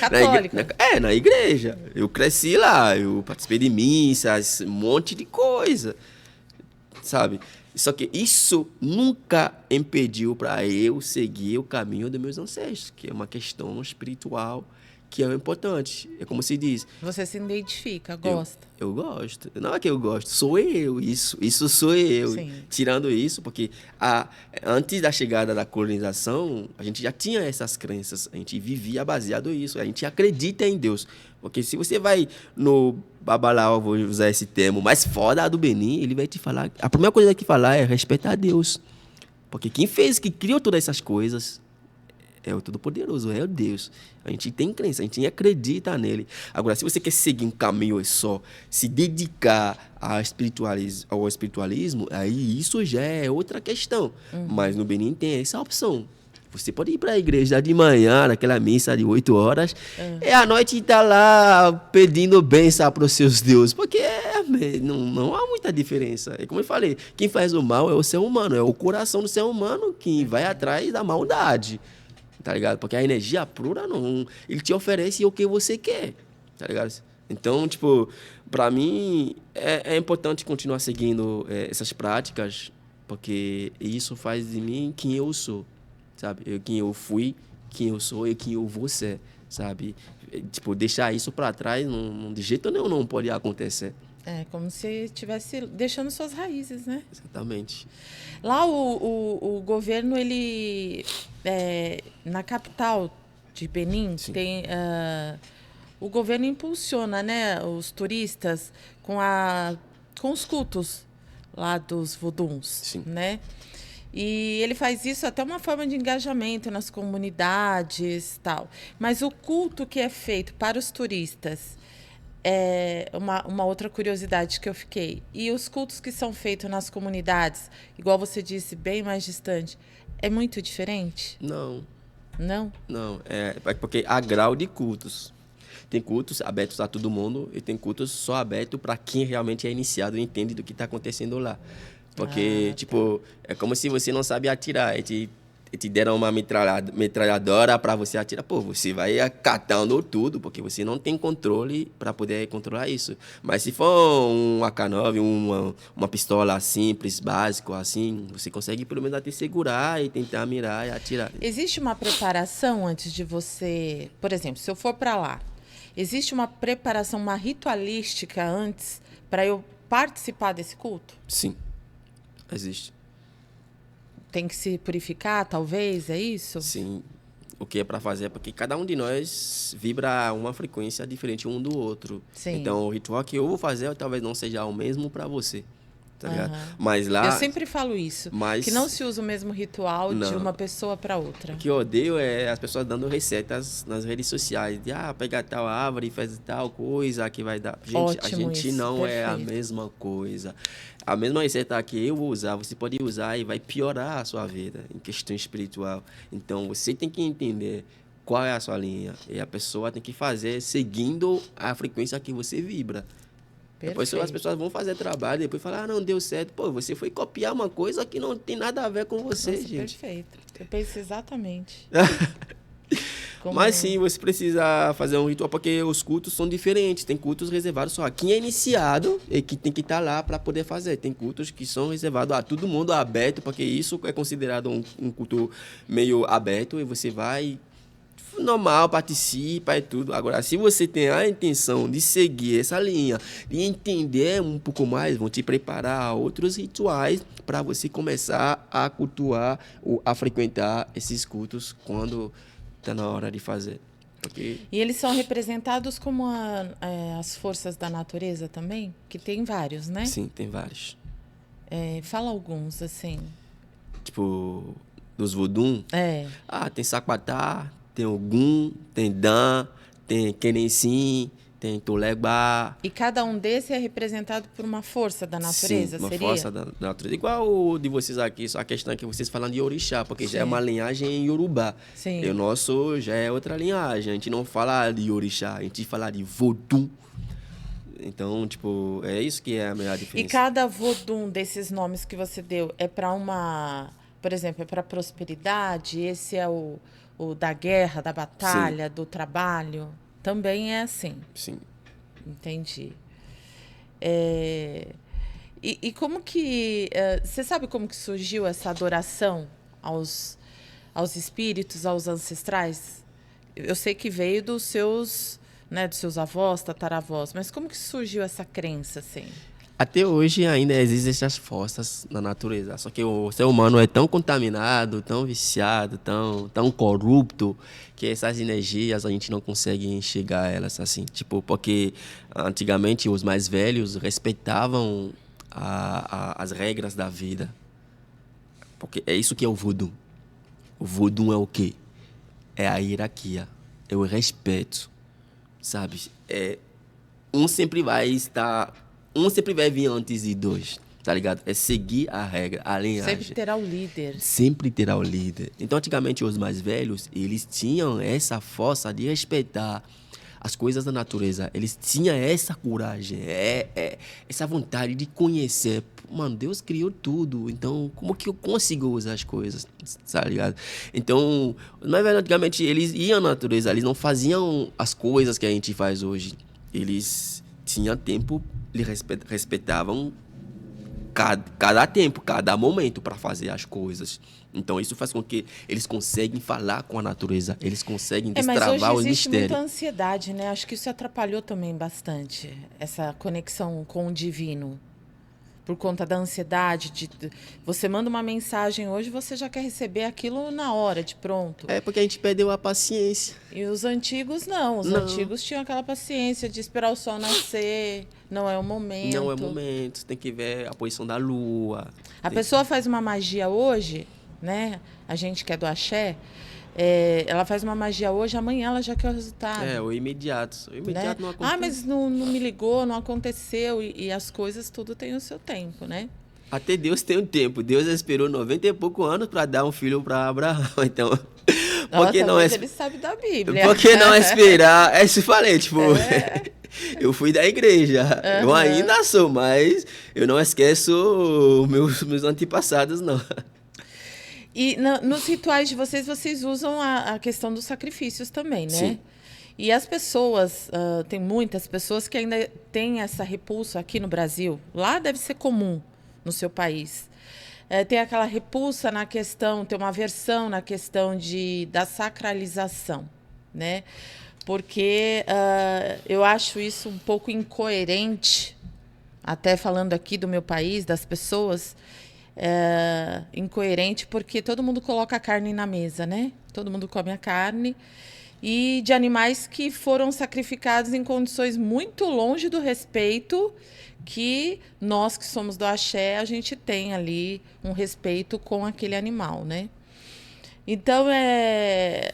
A: católica.
B: Na igreja. Eu cresci lá, eu participei de missas, um monte de coisa, sabe? Só que isso nunca impediu para eu seguir o caminho dos meus ancestros, que é uma questão espiritual que é importante. É como se diz.
A: Você se identifica, gosta?
B: Eu gosto. Não é que eu gosto, sou eu. Isso sou eu.
A: Sim.
B: Tirando isso, porque antes da chegada da colonização, a gente já tinha essas crenças. A gente vivia baseado nisso. A gente acredita em Deus. Porque se você vai no Babalaô, vou usar esse termo, mais foda do Benin, ele vai te falar... A primeira coisa que falar é respeitar a Deus. Porque quem criou todas essas coisas é o Todo-Poderoso, é o Deus. A gente tem crença, a gente acredita nele. Agora, se você quer seguir um caminho só, se dedicar ao espiritualismo, aí isso já é outra questão. Mas no Benin tem essa opção. Você pode ir para a igreja de manhã, naquela missa de 8 horas, e à noite está lá pedindo bênção para os seus deuses, porque não há muita diferença. É como eu falei, quem faz o mal é o ser humano, é o coração do ser humano que vai atrás da maldade, tá ligado? Porque a energia pura, não, ele te oferece o que você quer, tá ligado? Então, tipo, para mim é importante continuar seguindo essas práticas, porque isso faz de mim quem eu sou. Sabe? Quem eu fui, quem eu sou e quem eu vou ser, sabe? Tipo, deixar isso para trás, de jeito nenhum não pode acontecer.
A: É como se estivesse deixando suas raízes, né?
B: Exatamente.
A: Lá o governo, ele na capital de Benin,
B: Sim.
A: tem o governo impulsiona, né, os turistas com os cultos lá dos voduns,
B: Sim.
A: né? E ele faz isso até uma forma de engajamento nas comunidades, tal. Mas o culto que é feito para os turistas é uma outra curiosidade que eu fiquei. E os cultos que são feitos nas comunidades, igual você disse, bem mais distante, é muito diferente?
B: Não,
A: Não?
B: não. É porque há grau de cultos. Tem cultos abertos a todo mundo e tem cultos só abertos para quem realmente é iniciado e entende do que está acontecendo lá. Porque, tipo, é como se você não sabe atirar. E te deram uma metralhadora para você atirar. Pô, você vai acatando tudo, porque você não tem controle para poder controlar isso. Mas se for um AK-9, uma pistola simples, básico, assim, você consegue pelo menos até segurar e tentar mirar e atirar.
A: Existe uma preparação antes de você... Por exemplo, se eu for para lá, existe uma preparação, uma ritualística antes para eu participar desse culto?
B: Sim, existe.
A: Tem que se purificar, talvez, é isso?
B: Sim, o que é para fazer é porque cada um de nós vibra uma frequência diferente um do outro.
A: Sim.
B: Então, o ritual que eu vou fazer talvez não seja o mesmo para você, tá ligado?
A: Aham.
B: Mas lá...
A: Eu sempre falo isso,
B: Mas-
A: que não se usa o mesmo ritual de
B: Não.
A: uma pessoa para outra.
B: O que eu odeio é as pessoas dando receitas nas redes sociais. De, pega tal árvore e faz tal coisa que vai dar. Gente, a
A: Ótimo
B: gente
A: isso,
B: não é a
A: perfeito.
B: mesma coisa. A mesma receita que eu vou usar, você pode usar e vai piorar a sua vida em questão espiritual. Então, você tem que entender qual é a sua linha. E a pessoa tem que fazer seguindo a frequência que você vibra. Depois as
A: Perfeito.
B: pessoas vão fazer trabalho, depois falar, não deu certo. Pô, você foi copiar uma coisa que não tem nada a ver com você,
A: Nossa,
B: gente.
A: perfeito. Eu penso exatamente. Como-
B: Mas sim, você precisa fazer um ritual, porque os cultos são diferentes. Tem cultos reservados só a quem é iniciado e que tem que estar lá para poder fazer. Tem cultos que são reservados a todo mundo, aberto, porque isso é considerado um culto meio aberto e você vai normal, participa e tudo. Agora, se você tem a intenção de seguir essa linha, de entender um pouco mais, vão te preparar a outros rituais para você começar a cultuar ou a frequentar esses cultos quando está na hora de fazer. Ok?
A: E eles são representados como as forças da natureza também? Que tem vários, né?
B: Sim, tem vários.
A: Fala alguns, assim.
B: Tipo, dos Vodum.
A: É.
B: Tem Saquatá, tem Ogum, tem Dan, tem Kenesim, tem Tolegba.
A: E cada um desses é representado por uma força da natureza,
B: Sim, uma
A: seria?
B: força da natureza. Igual o de vocês aqui, só a questão é que vocês falam de orixá, porque já é
A: Sim.
B: uma linhagem em Yorubá.
A: Sim.
B: E o nosso já é outra linhagem. A gente não fala de orixá, a gente fala de Vodum. Então, tipo, é isso que é a melhor
A: E
B: diferença.
A: cada vodum desses nomes que você deu é para uma... Por exemplo, é para prosperidade? Esse é o da guerra, da batalha, do trabalho? Também é assim.
B: Sim.
A: Entendi. E como que... você sabe como que surgiu essa adoração aos espíritos, aos ancestrais? Eu sei que veio dos seus avós, tataravós, mas como que surgiu essa crença, assim?
B: Até hoje ainda existem essas forças na natureza. Só que o ser humano é tão contaminado, tão viciado, tão corrupto, que essas energias a gente não consegue enxergar elas assim. Tipo, porque antigamente os mais velhos respeitavam as regras da vida. Porque é isso que é o voodoo. O voodoo é o quê? É a hierarquia, é o respeito, sabe? Um sempre vai vir antes de dois, tá ligado? É seguir a regra, a linhagem.
A: Sempre terá o líder.
B: Sempre terá o líder. Então, antigamente, os mais velhos, eles tinham essa força de respeitar as coisas da natureza. Eles tinham essa coragem, essa vontade de conhecer. Mano, Deus criou tudo, então como que eu consigo usar as coisas, tá ligado? Então, os mais velhos, antigamente, eles iam na natureza, eles não faziam as coisas que a gente faz hoje. Eles tinham tempo, eles respeitavam cada tempo, cada momento para fazer as coisas. Então, isso faz com que eles conseguem falar com a natureza, eles conseguem destravar
A: mas hoje
B: o
A: existe
B: mistério.
A: muita ansiedade, né? Acho que isso atrapalhou também bastante, essa conexão com o divino. Por conta da ansiedade, você manda uma mensagem hoje, você já quer receber aquilo na hora, de pronto.
B: É porque a gente perdeu a paciência.
A: E os antigos não, os antigos tinham aquela paciência de esperar o sol nascer, não é o momento.
B: Não é o momento, tem que ver a posição da lua.
A: A pessoa faz uma magia hoje, né? A gente que é do axé, ela faz uma magia hoje, amanhã ela já quer o resultado.
B: O imediato. O imediato
A: né?
B: não acontece.
A: Mas não me ligou, não aconteceu. E as coisas, tudo tem o seu tempo, né?
B: Até Deus tem um tempo. Deus esperou 90 e pouco anos para dar um filho para Abraão. Então, por que não
A: ele sabe da Bíblia.
B: Por que não esperar? É isso que eu falei, tipo... Eu fui da igreja. Eu ainda sou, mas eu não esqueço meus antepassados, não.
A: E nos rituais de vocês usam a questão dos sacrifícios também, né?
B: Sim.
A: E as pessoas, tem muitas pessoas que ainda têm essa repulsa aqui no Brasil. Lá deve ser comum no seu país. Tem aquela repulsa na questão, tem uma aversão na questão da sacralização, né? Porque eu acho isso um pouco incoerente, até falando aqui do meu país, das pessoas, incoerente porque todo mundo coloca a carne na mesa, né? Todo mundo come a carne e de animais que foram sacrificados em condições muito longe do respeito que nós que somos do axé, a gente tem ali um respeito com aquele animal, né? Então,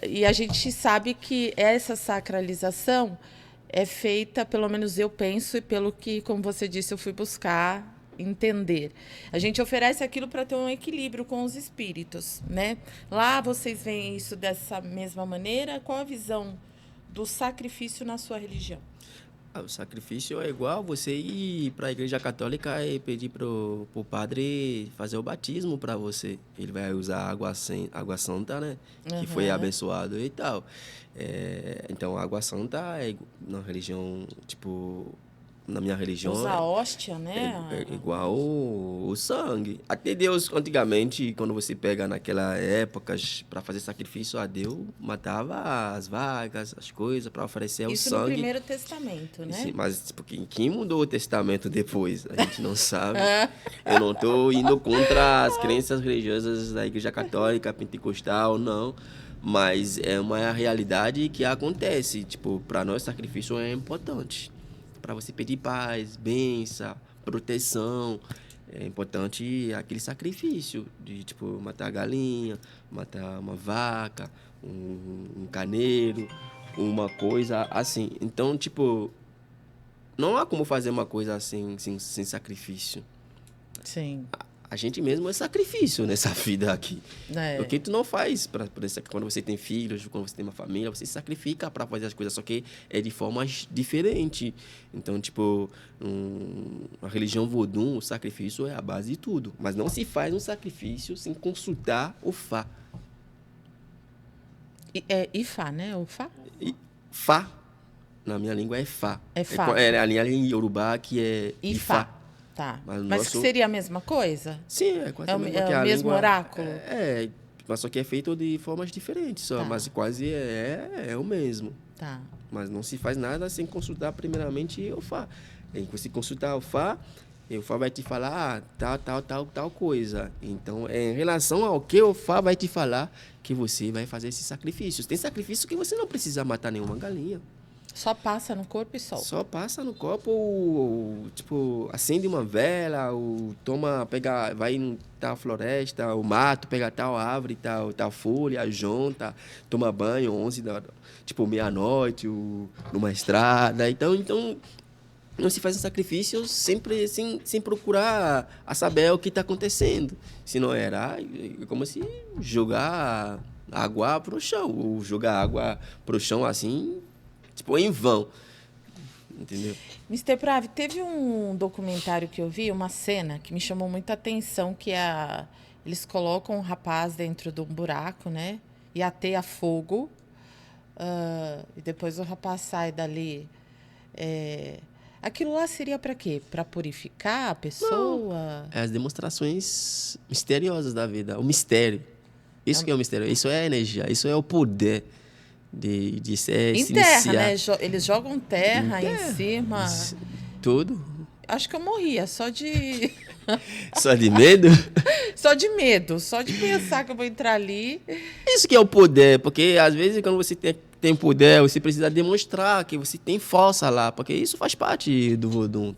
A: e a gente sabe que essa sacralização é feita, pelo menos eu penso, e pelo que, como você disse, eu fui buscar entender. A gente oferece aquilo para ter um equilíbrio com os espíritos, né? Lá vocês veem isso dessa mesma maneira? Qual a visão do sacrifício na sua religião?
B: O sacrifício é igual você ir para a igreja católica e pedir pro padre fazer o batismo para você. Ele vai usar água santa, né? Que foi abençoado e tal. Então, a água santa é na religião, tipo... Na minha religião...
A: Usa a hóstia, né?
B: É igual o sangue. Até Deus, antigamente, quando você pega naquela época para fazer sacrifício a Deus, matava as vacas, as coisas, para oferecer o sangue.
A: Isso no Primeiro Testamento, né?
B: Sim, mas tipo, quem mudou o testamento depois? A gente não sabe. Eu não estou indo contra as crenças religiosas da Igreja Católica, Pentecostal, não. Mas é uma realidade que acontece. Tipo, para nós, sacrifício é importante. Para você pedir paz, bênção, proteção. É importante aquele sacrifício de, tipo, matar a galinha, matar uma vaca, um carneiro, uma coisa assim. Então, tipo, não há como fazer uma coisa assim sem sacrifício.
A: Sim.
B: A gente mesmo é sacrifício nessa vida aqui. O que tu não faz quando você tem filhos, quando você tem uma família, você se sacrifica para fazer as coisas, só que é de formas diferentes. Então, tipo, a religião vodun, o sacrifício é a base de tudo. Mas não se faz um sacrifício sem consultar o Fá.
A: É Ifá, né? O Fá?
B: Fá, na minha língua, é Fá.
A: É Fá.
B: É a língua em Yorubá que é Ifá.
A: Tá. Mas que seria a mesma coisa?
B: Sim, é quase a mesma coisa.
A: É o mesmo oráculo?
B: Mas só que é feito de formas diferentes, só. Tá. Mas quase é o mesmo.
A: Tá.
B: Mas não se faz nada sem consultar primeiramente o Fá. E você consultar o Fá vai te falar tal coisa. Então, em relação ao que o Fá vai te falar, que você vai fazer esses sacrifícios. Tem sacrifício que você não precisa matar nenhuma galinha.
A: Só passa no corpo e solta.
B: Só passa no corpo, ou tipo, acende uma vela, ou vai em tal floresta, o mato, pega tal árvore, tal folha, junta, toma banho 11 da, tipo, meia-noite, numa estrada. Então, não se faz um sacrifício sempre sem procurar a saber o que está acontecendo. Se não era como se jogar água pro chão, ou jogar água pro chão assim, tipo, em vão. Entendeu?
A: Mr. Pravi, teve um documentário que eu vi, uma cena que me chamou muita atenção, que eles colocam um rapaz dentro de um buraco, né? E ateia fogo. E depois o rapaz sai dali Aquilo lá seria para quê? Para purificar a pessoa?
B: É as demonstrações misteriosas da vida. O mistério. Isso que é o mistério. Isso é a energia. Isso é o poder de se
A: Em terra,
B: iniciar.
A: né? Eles jogam terra em
B: É,
A: cima.
B: tudo.
A: Acho que eu morria só de
B: Só de medo.
A: só de medo, só de pensar que eu vou entrar ali.
B: Isso que é o poder. Porque, às vezes, quando você tem poder, você precisa demonstrar que você tem força lá. Porque isso faz parte do Vodun.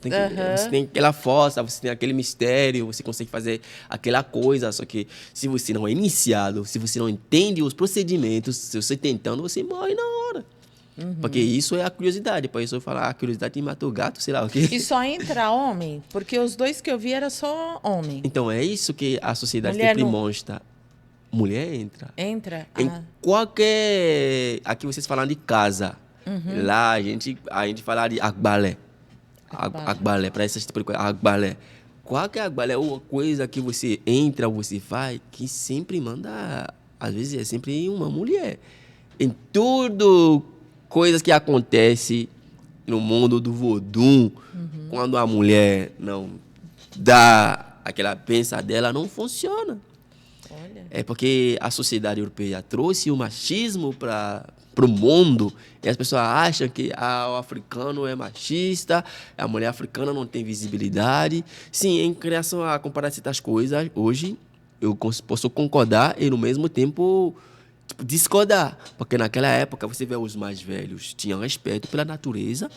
B: Você tem aquela força, você tem aquele mistério, você consegue fazer aquela coisa. Só que se você não é iniciado, se você não entende os procedimentos, se você tentando, você morre na hora. Porque isso é a curiosidade. Por isso eu falo, a curiosidade matou o gato, sei lá o quê.
A: E só entra homem? Porque os dois que eu vi era só homem.
B: Então, é isso que a sociedade
A: Mulher
B: sempre
A: não
B: mostra. Mulher entra.
A: entra?
B: Em qualquer... Aqui vocês falam de casa. Lá a gente fala de agbalé. Agbalé, para esse tipo de coisa. Agbalé. Qualquer agbalé é uma coisa que você entra, você faz, que sempre manda... Às vezes é sempre uma mulher. Em tudo, coisas que acontecem no mundo do Vodun, quando a mulher não dá aquela pensa dela, não funciona.
A: Olha.
B: É porque a sociedade europeia trouxe o machismo para o mundo e as pessoas acham que o africano é machista, a mulher africana não tem visibilidade. Sim, em relação a comparar certas coisas, hoje eu posso concordar e, no mesmo tempo, discordar. Porque naquela época, você vê os mais velhos tinham respeito pela natureza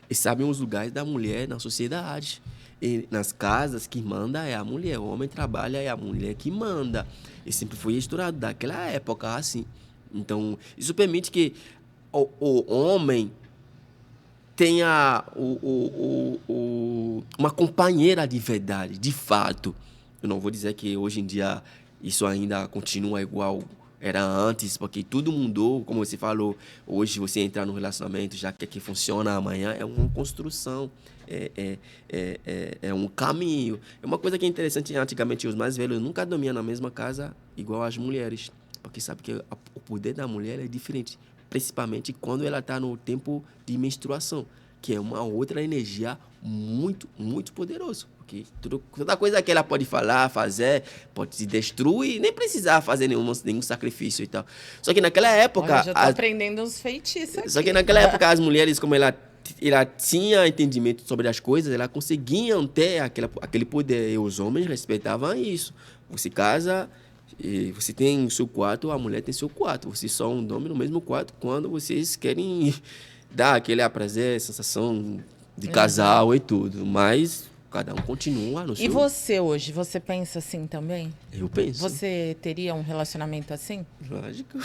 B: e sabem os lugares da mulher na sociedade. E nas casas, que manda é a mulher. O homem trabalha, é a mulher que manda. E sempre foi estourado daquela época, assim. Então, isso permite que o homem tenha uma companheira de verdade, de fato. Eu não vou dizer que hoje em dia isso ainda continua igual era antes, porque tudo mudou, como você falou. Hoje você entrar no relacionamento, já que funciona amanhã, é uma construção, é um caminho. É uma coisa que é interessante, antigamente os mais velhos nunca dormiam na mesma casa igual as mulheres, porque sabe que o poder da mulher é diferente, principalmente quando ela está no tempo de menstruação, que é uma outra energia muito, muito poderosa. Porque toda coisa que ela pode falar, fazer, pode se destruir, nem precisar fazer nenhum sacrifício e tal. Só que naquela época...
A: Olha, já tô aprendendo uns feitiços aqui.
B: Só que naquela época as mulheres, como ela tinha entendimento sobre as coisas, ela conseguiam ter aquele poder. E os homens respeitavam isso. Você casa, e você tem o seu quarto, a mulher tem seu quarto. Vocês só dormem no mesmo quarto quando vocês querem dar aquele prazer, sensação de casal e tudo. Mas cada um continua no seu...
A: E você hoje, você pensa assim também?
B: Eu penso.
A: Você teria um relacionamento assim?
B: Lógico.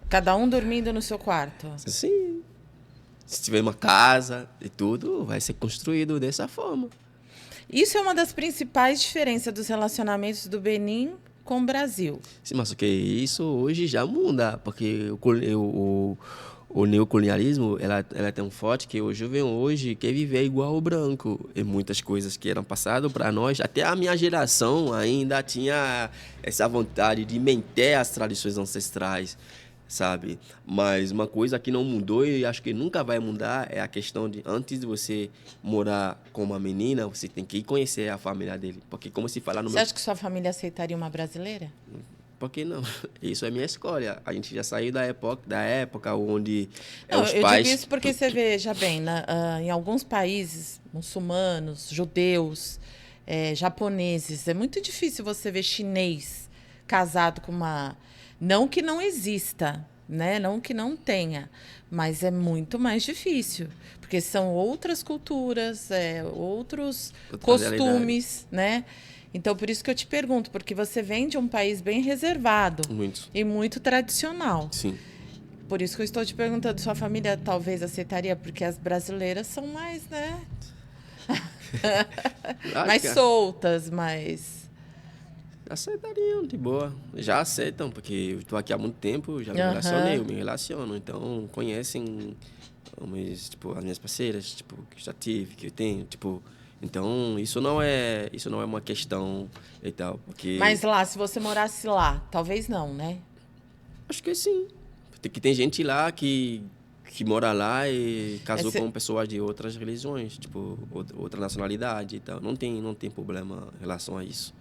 A: Cada um dormindo no seu quarto?
B: Sim. Se tiver uma casa e tudo, vai ser construído dessa forma.
A: Isso é uma das principais diferenças dos relacionamentos do Benin com o Brasil.
B: Sim, mas que isso hoje já muda, porque o neocolonialismo ela é tão forte que o jovem hoje quer viver igual o branco. E muitas coisas que eram passadas para nós, até a minha geração ainda tinha essa vontade de manter as tradições ancestrais, sabe? Mas uma coisa que não mudou e acho que nunca vai mudar é a questão de, antes de você morar com uma menina, você tem que ir conhecer a família dele. Porque como se fala no
A: Você acha que sua família aceitaria uma brasileira?
B: Por que não? Isso é minha escolha. A gente já saiu da época onde
A: Não,
B: os
A: eu
B: pais...
A: digo isso porque você veja bem, em alguns países muçulmanos, judeus, japoneses, é muito difícil você ver chinês casado com uma... Não que não exista, né? Não que não tenha, mas é muito mais difícil, porque são outras culturas, outros costumes, né? Então, por isso que eu te pergunto, porque você vem de um país bem reservado e muito tradicional.
B: Sim.
A: Por isso que eu estou te perguntando, sua família talvez aceitaria, porque as brasileiras são mais, né? mais soltas, mais...
B: Aceitariam, de boa. Já aceitam, porque eu estou aqui há muito tempo, já me relacionei, eu me relaciono. Então, conhecem as minhas parceiras, que já tive, que eu tenho, Então, isso não é uma questão e tal, porque...
A: Mas lá, se você morasse lá, talvez não, né?
B: Acho que sim. Porque tem gente lá que que mora lá e casou com pessoas de outras religiões, tipo, outra nacionalidade e tal. Não tem problema em relação a isso.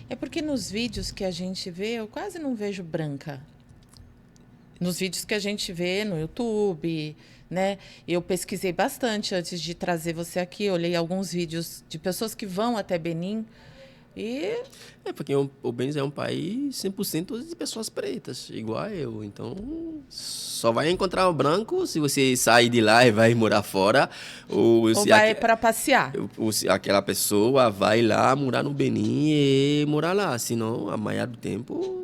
A: É porque nos vídeos que a gente vê, eu quase não vejo branca. Nos vídeos que a gente vê no YouTube, né? Eu pesquisei bastante antes de trazer você aqui. Olhei alguns vídeos de pessoas que vão até Benin.
B: Porque o Benin é um país 100% de pessoas pretas, igual eu. Então, só vai encontrar o branco se você sair de lá e vai morar fora.
A: Ou vai para passear.
B: Ou se aquela pessoa vai lá morar no Benin e morar lá. Senão, a maioria do tempo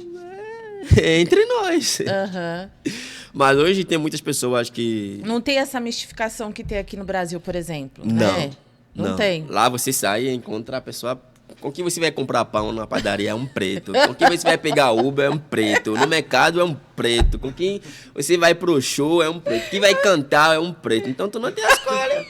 B: é entre nós.
A: Uhum.
B: Mas hoje tem muitas pessoas que...
A: Não tem essa mistificação que tem aqui no Brasil, por exemplo.
B: Não.
A: Né? Não tem.
B: Lá você sai e encontra a pessoa... Com quem você vai comprar pão na padaria é um preto. Com quem você vai pegar Uber é um preto. No mercado é um preto. Com quem você vai pro show é um preto. Quem vai cantar é um preto. Então tu não tem escolha.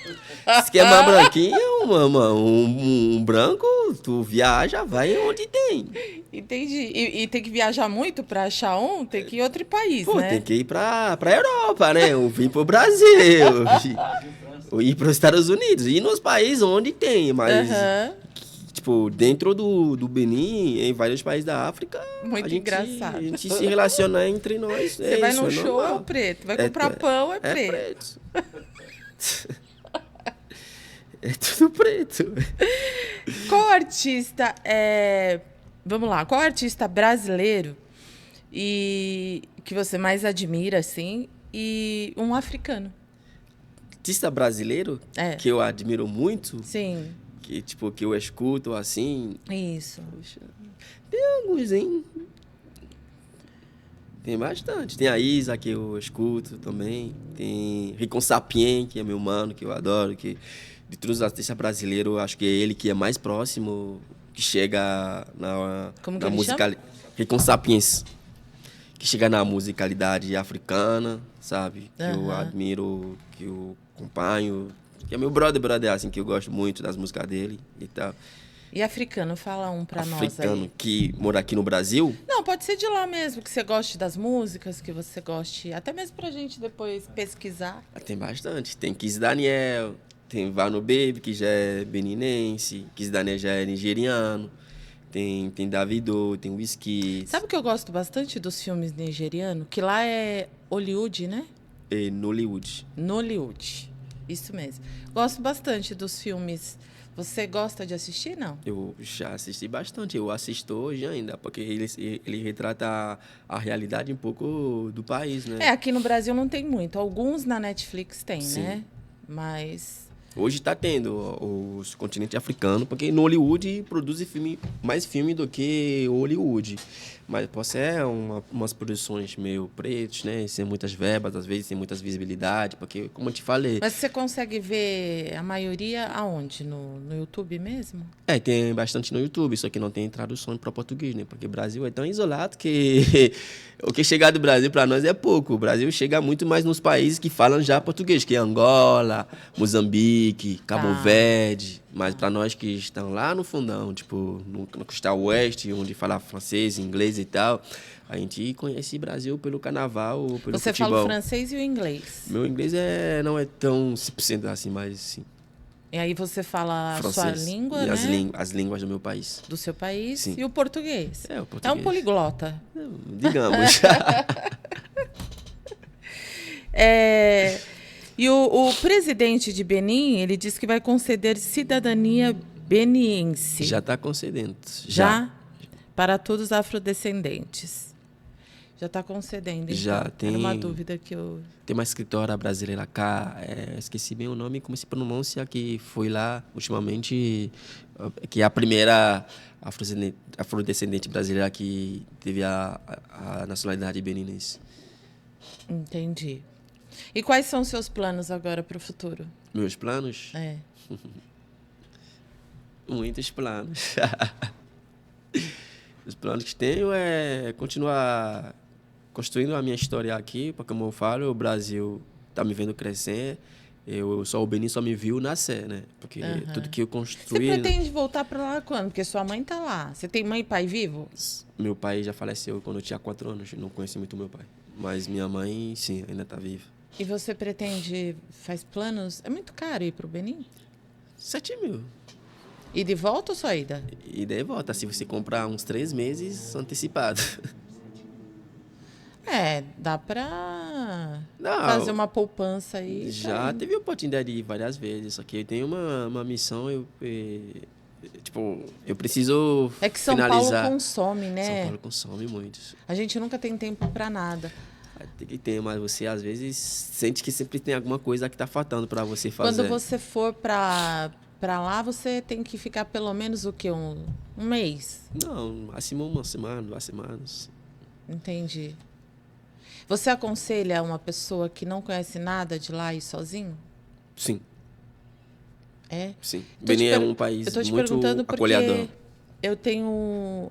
B: Se quer mais branquinho, um branco, tu viaja, vai onde tem.
A: Entendi. E tem que viajar muito para achar um? Tem que ir em outro país, né?
B: Tem que ir pra Europa, né? Ou vir pro Brasil. Ou ir pros Estados Unidos. Ir nos países onde tem, mas... Tipo, dentro do Benin, em vários países da África,
A: muito engraçado.
B: A gente se relaciona entre nós.
A: Você vai num show, é o preto. Vai comprar pão, é preto.
B: É tudo preto.
A: Qual artista Vamos lá, qual artista brasileiro que você mais admira, assim, e um africano?
B: Artista brasileiro que eu admiro muito?
A: Sim.
B: Que eu escuto, assim...
A: Isso.
B: Poxa, tem alguns, hein? Tem bastante. Tem a Isa, que eu escuto também. Tem Ricon Sapien, que é meu mano, que eu adoro. Que, de todos os artistas brasileiros, eu acho que é ele que é mais próximo, que chega na música... Ricon Sapiens. Que chega na musicalidade africana, sabe? Que eu admiro, que eu acompanho... Que é meu brother, assim, que eu gosto muito das músicas dele e tal.
A: E africano, fala um pra nós aí.
B: Africano que mora aqui no Brasil?
A: Não, pode ser de lá mesmo, que você goste das músicas, que você goste... Até mesmo pra gente depois pesquisar.
B: Tem bastante. Tem Kiss Daniel, tem Vano Baby, que já é beninense. Kiss Daniel já é nigeriano. Tem Davido, tem Wizkid.
A: Sabe o que eu gosto bastante dos filmes nigerianos? Que lá é Hollywood, né?
B: É Nollywood.
A: Nollywood. Isso mesmo. Gosto bastante dos filmes. Você gosta de assistir, não?
B: Eu já assisti bastante. Eu assisto hoje ainda, porque ele retrata a realidade um pouco do país, né?
A: Aqui no Brasil não tem muito. Alguns na Netflix tem, né? Mas...
B: Hoje está tendo os continentes africanos, porque no Hollywood produz mais filme do que o Hollywood. Mas pode ser umas produções meio pretas, né? Sem muitas verbas, às vezes sem muitas visibilidade, porque, como eu te falei...
A: Mas você consegue ver a maioria aonde? No YouTube mesmo?
B: Tem bastante no YouTube, só que não tem tradução para português, né? Porque o Brasil é tão isolado que o que chegar do Brasil para nós é pouco. O Brasil chega muito mais nos países que falam já português, que é Angola, Moçambique, Cabo Verde. Mas para nós que estão lá no fundão, tipo, no costa oeste, onde fala francês, inglês e tal, a gente conhece o Brasil pelo carnaval, pelo futebol.
A: Você fala o francês e o inglês?
B: Meu inglês não é tão 100% assim, mas sim.
A: E aí você fala
B: francês,
A: a sua língua,
B: e
A: né?
B: As línguas do meu país.
A: Do seu país?
B: Sim.
A: E o português?
B: O português.
A: É um poliglota.
B: Digamos.
A: E o presidente de Benin, ele disse que vai conceder cidadania beniense.
B: Já está concedendo.
A: Já? Para todos os afrodescendentes. Já está concedendo. Então.
B: Já tem.
A: Era uma dúvida que eu...
B: Tem uma escritora brasileira cá, esqueci bem o nome, como se pronuncia, que foi lá ultimamente, que é a primeira afrodescendente brasileira que teve a nacionalidade beninense.
A: Entendi. E quais são os seus planos agora para o futuro?
B: Meus planos? Muitos planos. Os planos que tenho é continuar construindo a minha história aqui, porque, como eu falo, o Brasil está me vendo crescer. O Benin só me viu nascer, né? Porque tudo que eu construí...
A: Você pretende voltar para lá quando? Porque sua mãe está lá. Você tem mãe e pai vivo?
B: Meu pai já faleceu quando eu tinha 4 anos. Não conheci muito meu pai. Mas minha mãe, sim, ainda está viva.
A: E você faz planos? É muito caro ir para o Benin?
B: 7 mil.
A: E de volta ou só ida?
B: E daí volta, se você comprar uns 3 meses antecipado.
A: Dá para
B: Não,
A: fazer uma poupança aí.
B: já teve a oportunidade de ir várias vezes, só que eu tenho uma missão, tipo, eu preciso
A: É que São
B: finalizar.
A: Paulo consome, né?
B: São Paulo consome muito.
A: A gente nunca tem tempo para nada.
B: Tem que ter, mas você às vezes sente que sempre tem alguma coisa que tá faltando para você fazer.
A: Quando você for para lá, você tem que ficar pelo menos o quê? Um mês?
B: Não, máximo 1 semana, 2 semanas.
A: Entendi. Você aconselha uma pessoa que não conhece nada de lá ir sozinho?
B: Sim.
A: É?
B: Sim. Benin é um país muito acolhedor.
A: Eu tenho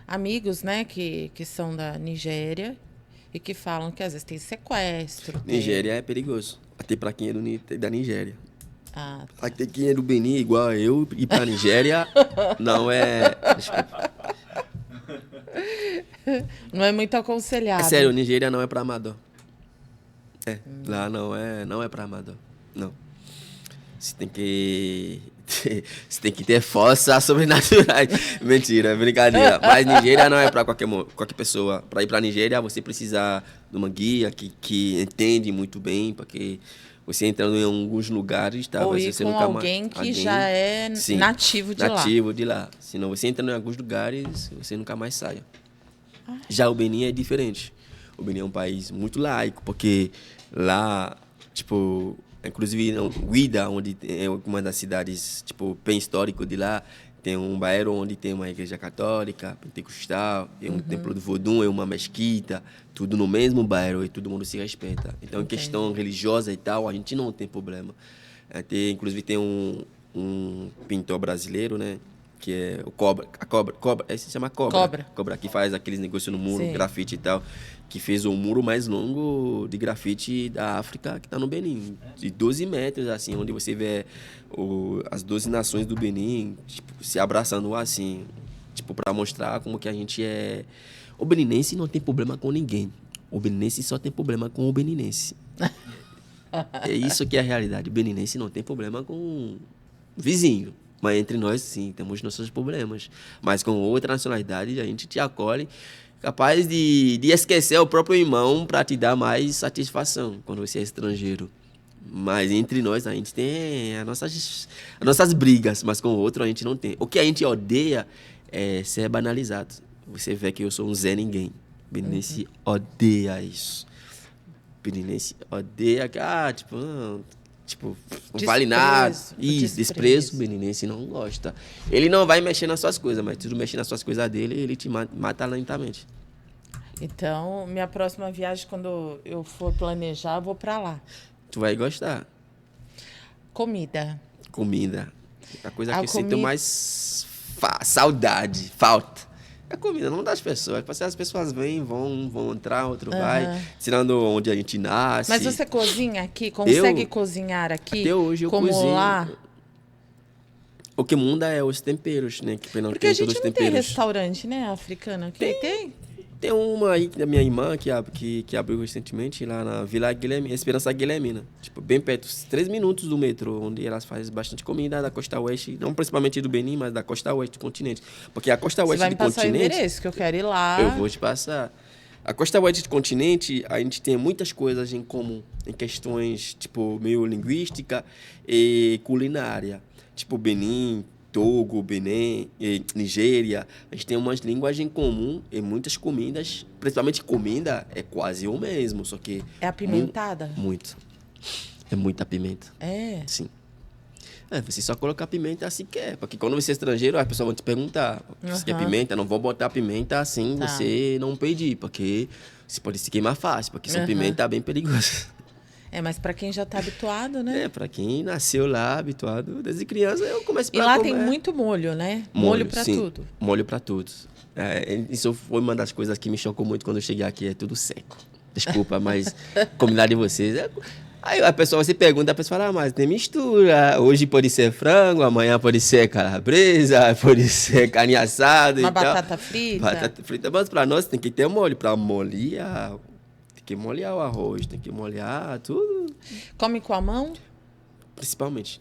A: amigos, né, que são da Nigéria e que falam que às vezes tem sequestro.
B: Nigéria é perigoso. Até para quem é da Nigéria.
A: Ah, tá.
B: Até quem é do Benin, igual a eu, ir para Nigéria, não é... Desculpa.
A: Não é muito aconselhável.
B: É sério, Nigéria não é para amador. Lá não é para amador. Não. Você tem que ter forças sobrenaturais. Mentira, brincadeira. Mas Nigéria não é para qualquer pessoa. Para ir para Nigéria, você precisa de uma guia que entende muito bem, porque você entrando em alguns lugares, tá?
A: Ou ir
B: você
A: com
B: nunca
A: alguém que já é nativo de lá.
B: Nativo de lá. Senão você entra em alguns lugares, você nunca mais sai. Já o Benin é diferente. O Benin é um país muito laico, porque lá, tipo, inclusive Ouidah, onde é uma das cidades, tipo, bem histórico de lá, tem um bairro onde tem uma igreja católica, pentecostal, tem um templo do Vodun, é uma mesquita, tudo no mesmo bairro e todo mundo se respeita. Então, em questão religiosa e tal, a gente não tem problema. Inclusive, tem um pintor brasileiro, né? Que é o Cobra, se chama Cobra. Cobra, que faz aqueles negócios no muro,
A: Sim.
B: grafite e tal, que fez o muro mais longo de grafite da África, que está no Benin, de 12 metros, assim, onde você vê as 12 nações do Benin, tipo, se abraçando assim, tipo, para mostrar como que a gente é... O beninense não tem problema com ninguém, o beninense só tem problema com o beninense. É isso que é a realidade, o beninense não tem problema com o vizinho. Mas entre nós, sim, temos nossos problemas. Mas com outra nacionalidade, a gente te acolhe, capaz de esquecer o próprio irmão para te dar mais satisfação quando você é estrangeiro. Mas entre nós, a gente tem as nossas brigas, mas com o outro a gente não tem. O que a gente odeia é ser banalizado. Você vê que eu sou um Zé Ninguém. Beninense odeia isso. Beninense odeia que, tipo, não vale nada. Isso, desprezo, o beninense não gosta. Ele não vai mexer nas suas coisas, mas se tu mexer nas suas coisas dele, ele te mata lentamente.
A: Então, minha próxima viagem, quando eu for planejar, eu vou para lá.
B: Tu vai gostar.
A: Comida.
B: A coisa que eu sinto mais saudade, falta. A comida, não das pessoas. As pessoas vêm, vão entrar, outro vai. Tirando onde a gente nasce.
A: Mas você cozinha aqui? Consegue cozinhar aqui?
B: Até hoje eu
A: como
B: cozinho.
A: Lá?
B: O que muda é os temperos, né?
A: Porque a gente não tem restaurante, né, africano aqui?
B: Tem uma aí da minha irmã que abriu recentemente lá na Vila Guilhermina, Esperança Guilhermina. Tipo, bem perto, 3 minutos do metrô, onde elas fazem bastante comida da costa oeste, não principalmente do Benin, mas da costa oeste do continente. Porque a costa oeste do continente...
A: Você vai me passar o endereço, que eu quero ir lá.
B: Eu vou te passar. A costa oeste do continente, a gente tem muitas coisas em comum, em questões, tipo, meio linguística e culinária. Tipo, Benin, Togo, Benin, Nigéria, a gente tem umas línguas em comum e muitas comidas, principalmente comida, é quase o mesmo, só que...
A: É apimentada?
B: Muito. É muita pimenta.
A: É?
B: Sim. Você só coloca pimenta se quer, porque quando você é estrangeiro, as pessoas vão te perguntar, você quer pimenta? Não vão botar pimenta assim, você não pedir, porque você pode se queimar fácil, porque essa pimenta é bem perigosa.
A: Mas para quem já está habituado, né?
B: Para quem nasceu lá, habituado, desde criança, eu começo
A: a comer. E lá tem muito molho, né? Molho para tudo.
B: Molho para tudo. Isso foi uma das coisas que me chocou muito quando eu cheguei aqui, é tudo seco. Desculpa, mas comida de vocês... Aí a pessoa, você pergunta, a pessoa fala, mas tem mistura. Hoje pode ser frango, amanhã pode ser calabresa, pode ser carne assada e tal.
A: Batata frita.
B: Batata frita, mas para nós tem que ter molho, para molhar Tem que molhar o arroz, tem que molhar tudo.
A: Come com a mão?
B: Principalmente.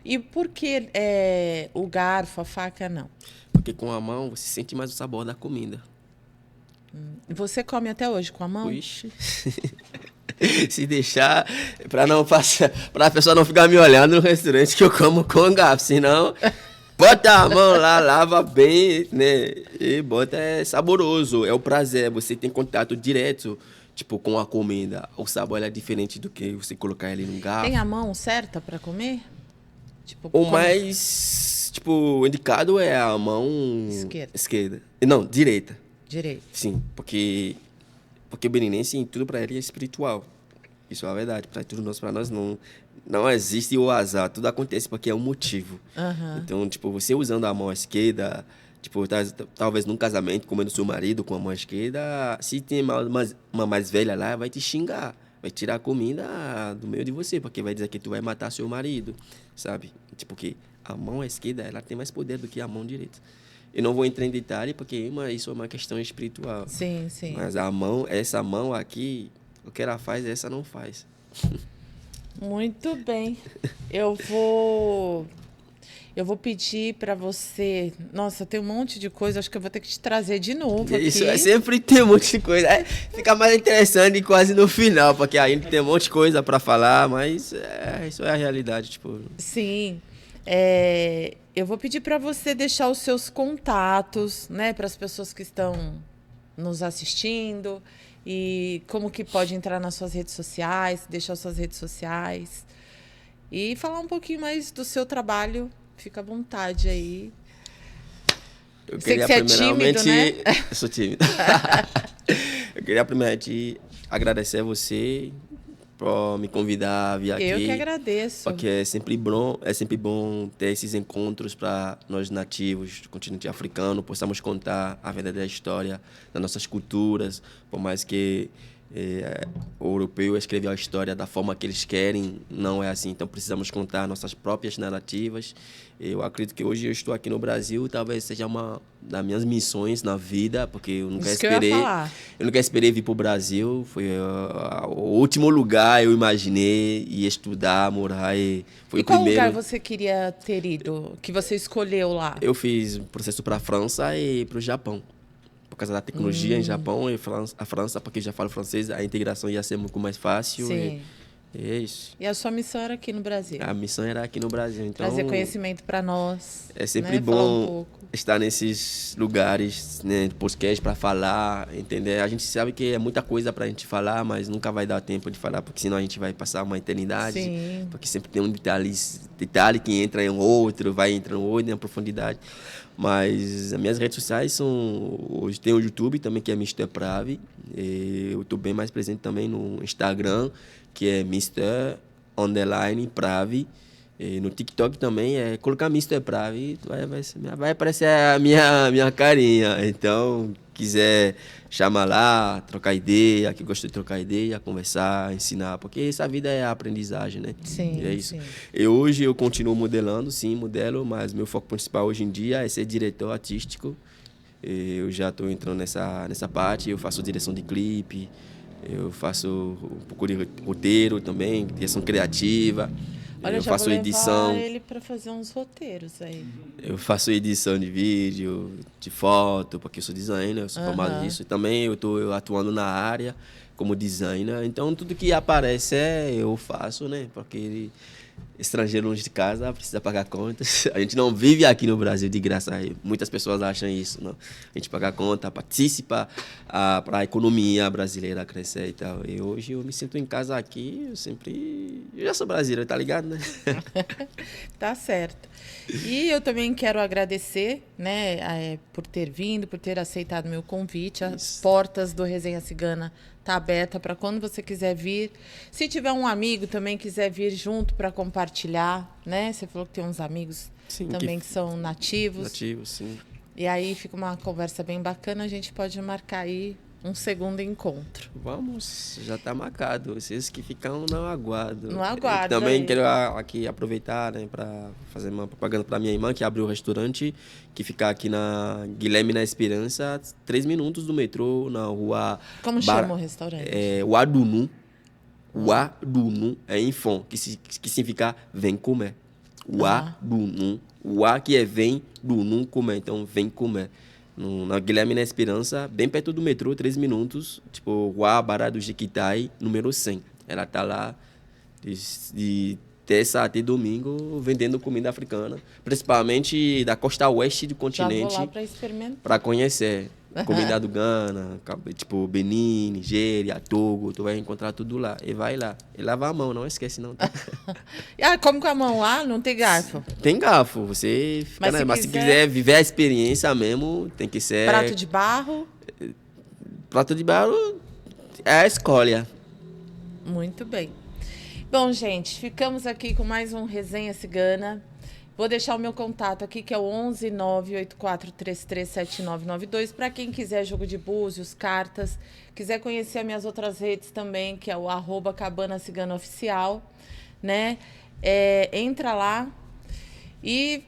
A: E por que o garfo, a faca, não?
B: Porque com a mão você sente mais o sabor da comida.
A: Você come até hoje com a mão?
B: Ixi. Se deixar, pra pessoa não ficar me olhando no restaurante que eu como com garfo, senão bota a mão lá, lava bem, né? E bota, é saboroso, é o prazer, você tem contato direto, tipo, com a comida. O sabor é diferente do que você colocar ele no garfo.
A: Tem a mão certa para comer? Tipo,
B: O mais, tipo, indicado é a mão esquerda. Não, direita.
A: Direita.
B: Sim, porque o beninense, em tudo para ele é espiritual. Isso é a verdade. Para nós não existe o azar. Tudo acontece porque é um motivo.
A: Uhum.
B: Então, tipo, você usando a mão esquerda, tipo, talvez num casamento, comendo seu marido com a mão esquerda, se tem uma mais velha lá, vai te xingar. Vai tirar a comida do meio de você, porque vai dizer que tu vai matar seu marido, sabe? Tipo, que a mão esquerda, ela tem mais poder do que a mão direita. Eu não vou entrar em detalhe, porque isso é uma questão espiritual.
A: Sim, sim.
B: Mas essa mão aqui, o que ela faz, essa não faz.
A: Muito bem. Eu vou pedir para você... Nossa, tem um monte de coisa, acho que eu vou ter que te trazer de novo aqui.
B: Isso, sempre tem um monte de coisa. Fica mais interessante quase no final, porque ainda tem um monte de coisa para falar, mas isso é a realidade, tipo...
A: Sim. Eu vou pedir para você deixar os seus contatos, né, para as pessoas que estão nos assistindo e como que pode entrar nas suas redes sociais, deixar suas redes sociais e falar um pouquinho mais do seu trabalho. Fica à vontade aí.
B: Eu
A: sei
B: queria
A: que você é tímido, né?
B: Eu sou tímido. Eu queria primeiramente agradecer a você por me convidar a vir aqui.
A: Eu que agradeço.
B: Porque é sempre bom ter esses encontros para nós nativos do continente africano, possamos contar a verdadeira história das nossas culturas, por mais que o europeu escreveu a história da forma que eles querem, não é assim. Então precisamos contar nossas próprias narrativas. Eu acredito que hoje eu estou aqui no Brasil, talvez seja uma das minhas missões na vida, porque eu nunca esperei vir para o Brasil. Foi o último lugar eu imaginei ir estudar, morar. Foi
A: qual
B: primeiro...
A: lugar você queria ter ido, que você escolheu lá?
B: Eu fiz processo para a França e para o Japão. Por causa da tecnologia em Japão e a França, porque já falo francês, a integração ia ser muito mais fácil.
A: Sim.
B: E é isso.
A: E a sua missão era aqui no Brasil?
B: A missão era aqui no Brasil. Então,
A: trazer conhecimento para nós.
B: É sempre bom estar nesses lugares, né, podcast para falar, entender. A gente sabe que é muita coisa para a gente falar, mas nunca vai dar tempo de falar, porque senão a gente vai passar uma eternidade.
A: Sim.
B: Porque sempre tem um detalhe que entra em outro, vai entrando outro, em profundidade. Mas as minhas redes sociais são... Hoje tem o YouTube também, que é Mr. Prave. Eu estou bem mais presente também no Instagram, que é Mr_Prave. No TikTok também é colocar Mr. Prave, vai aparecer a minha carinha. Então, quiser chamar lá, trocar ideia, que gosto de trocar ideia, conversar, ensinar, porque essa vida é a aprendizagem, né?
A: Sim,
B: é isso.
A: Sim.
B: Hoje eu continuo modelando, sim, modelo, mas meu foco principal hoje em dia é ser diretor artístico. Eu já estou entrando nessa parte, eu faço direção de clipe, eu faço um pouco de roteiro também, direção criativa.
A: Olha,
B: eu faço edição.
A: Levar ele para fazer uns roteiros aí.
B: Eu faço edição de vídeo, de foto, porque eu sou designer, eu sou formado nisso. E também eu estou atuando na área como designer. Então, tudo que aparece eu faço, né? Porque estrangeiro longe de casa precisa pagar contas. A gente não vive aqui no Brasil de graça. Muitas pessoas acham isso, não. A gente paga conta, participa para a economia brasileira crescer e tal. E hoje eu me sinto em casa aqui, eu já sou brasileiro, tá ligado, né?
A: Tá certo. E eu também quero agradecer, né, por ter vindo, por ter aceitado meu convite. As portas do Resenha Cigana tá aberta para quando você quiser vir. Se tiver um amigo também quiser vir junto para compartilhar, né? Você falou que tem uns amigos também que são nativos.
B: Nativos, sim.
A: E aí fica uma conversa bem bacana. A gente pode marcar aí um segundo encontro.
B: Vamos, já está marcado. Vocês que ficam no aguardo.
A: No aguardo.
B: Também quero aqui aproveitar, né, para fazer uma propaganda para minha irmã, que abriu o restaurante, que fica aqui na Guilherme na Esperança, 3 minutos do metrô, na rua...
A: Como chama o restaurante?
B: O Adunu. O Adunu é em Fon, que significa vem comer. O Adunu. O A que é vem, do nu comer. Então, vem comer. Na Guilherme na Esperança, bem perto do metrô, 3 minutos. Tipo, Rua Bará do Jequitai, número 100. Ela tá lá de terça até domingo vendendo comida africana. Principalmente da costa oeste do continente.
A: Já vou lá para experimentar.
B: Para conhecer. Comida do Ghana, tipo Benin, Nigéria, Togo. Tu vai encontrar tudo lá. E vai lá. E lava a mão, não esquece não. Tá?
A: Como com a mão lá? Não tem garfo?
B: Tem garfo. Você fica, mas se quiser viver a experiência mesmo, tem que ser...
A: Prato de barro?
B: Prato de barro é a escolha.
A: Muito bem. Bom, gente, ficamos aqui com mais um Resenha Cigana. Vou deixar o meu contato aqui, que é o 11 98433 7992, para quem quiser jogo de búzios, cartas, quiser conhecer as minhas outras redes também, que é o @CabanaCiganaOficial, né? Entra lá e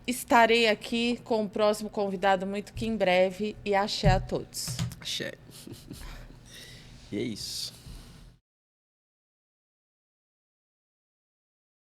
A: estarei aqui com o próximo convidado muito que em breve, e axé a todos.
B: Axé. E é isso.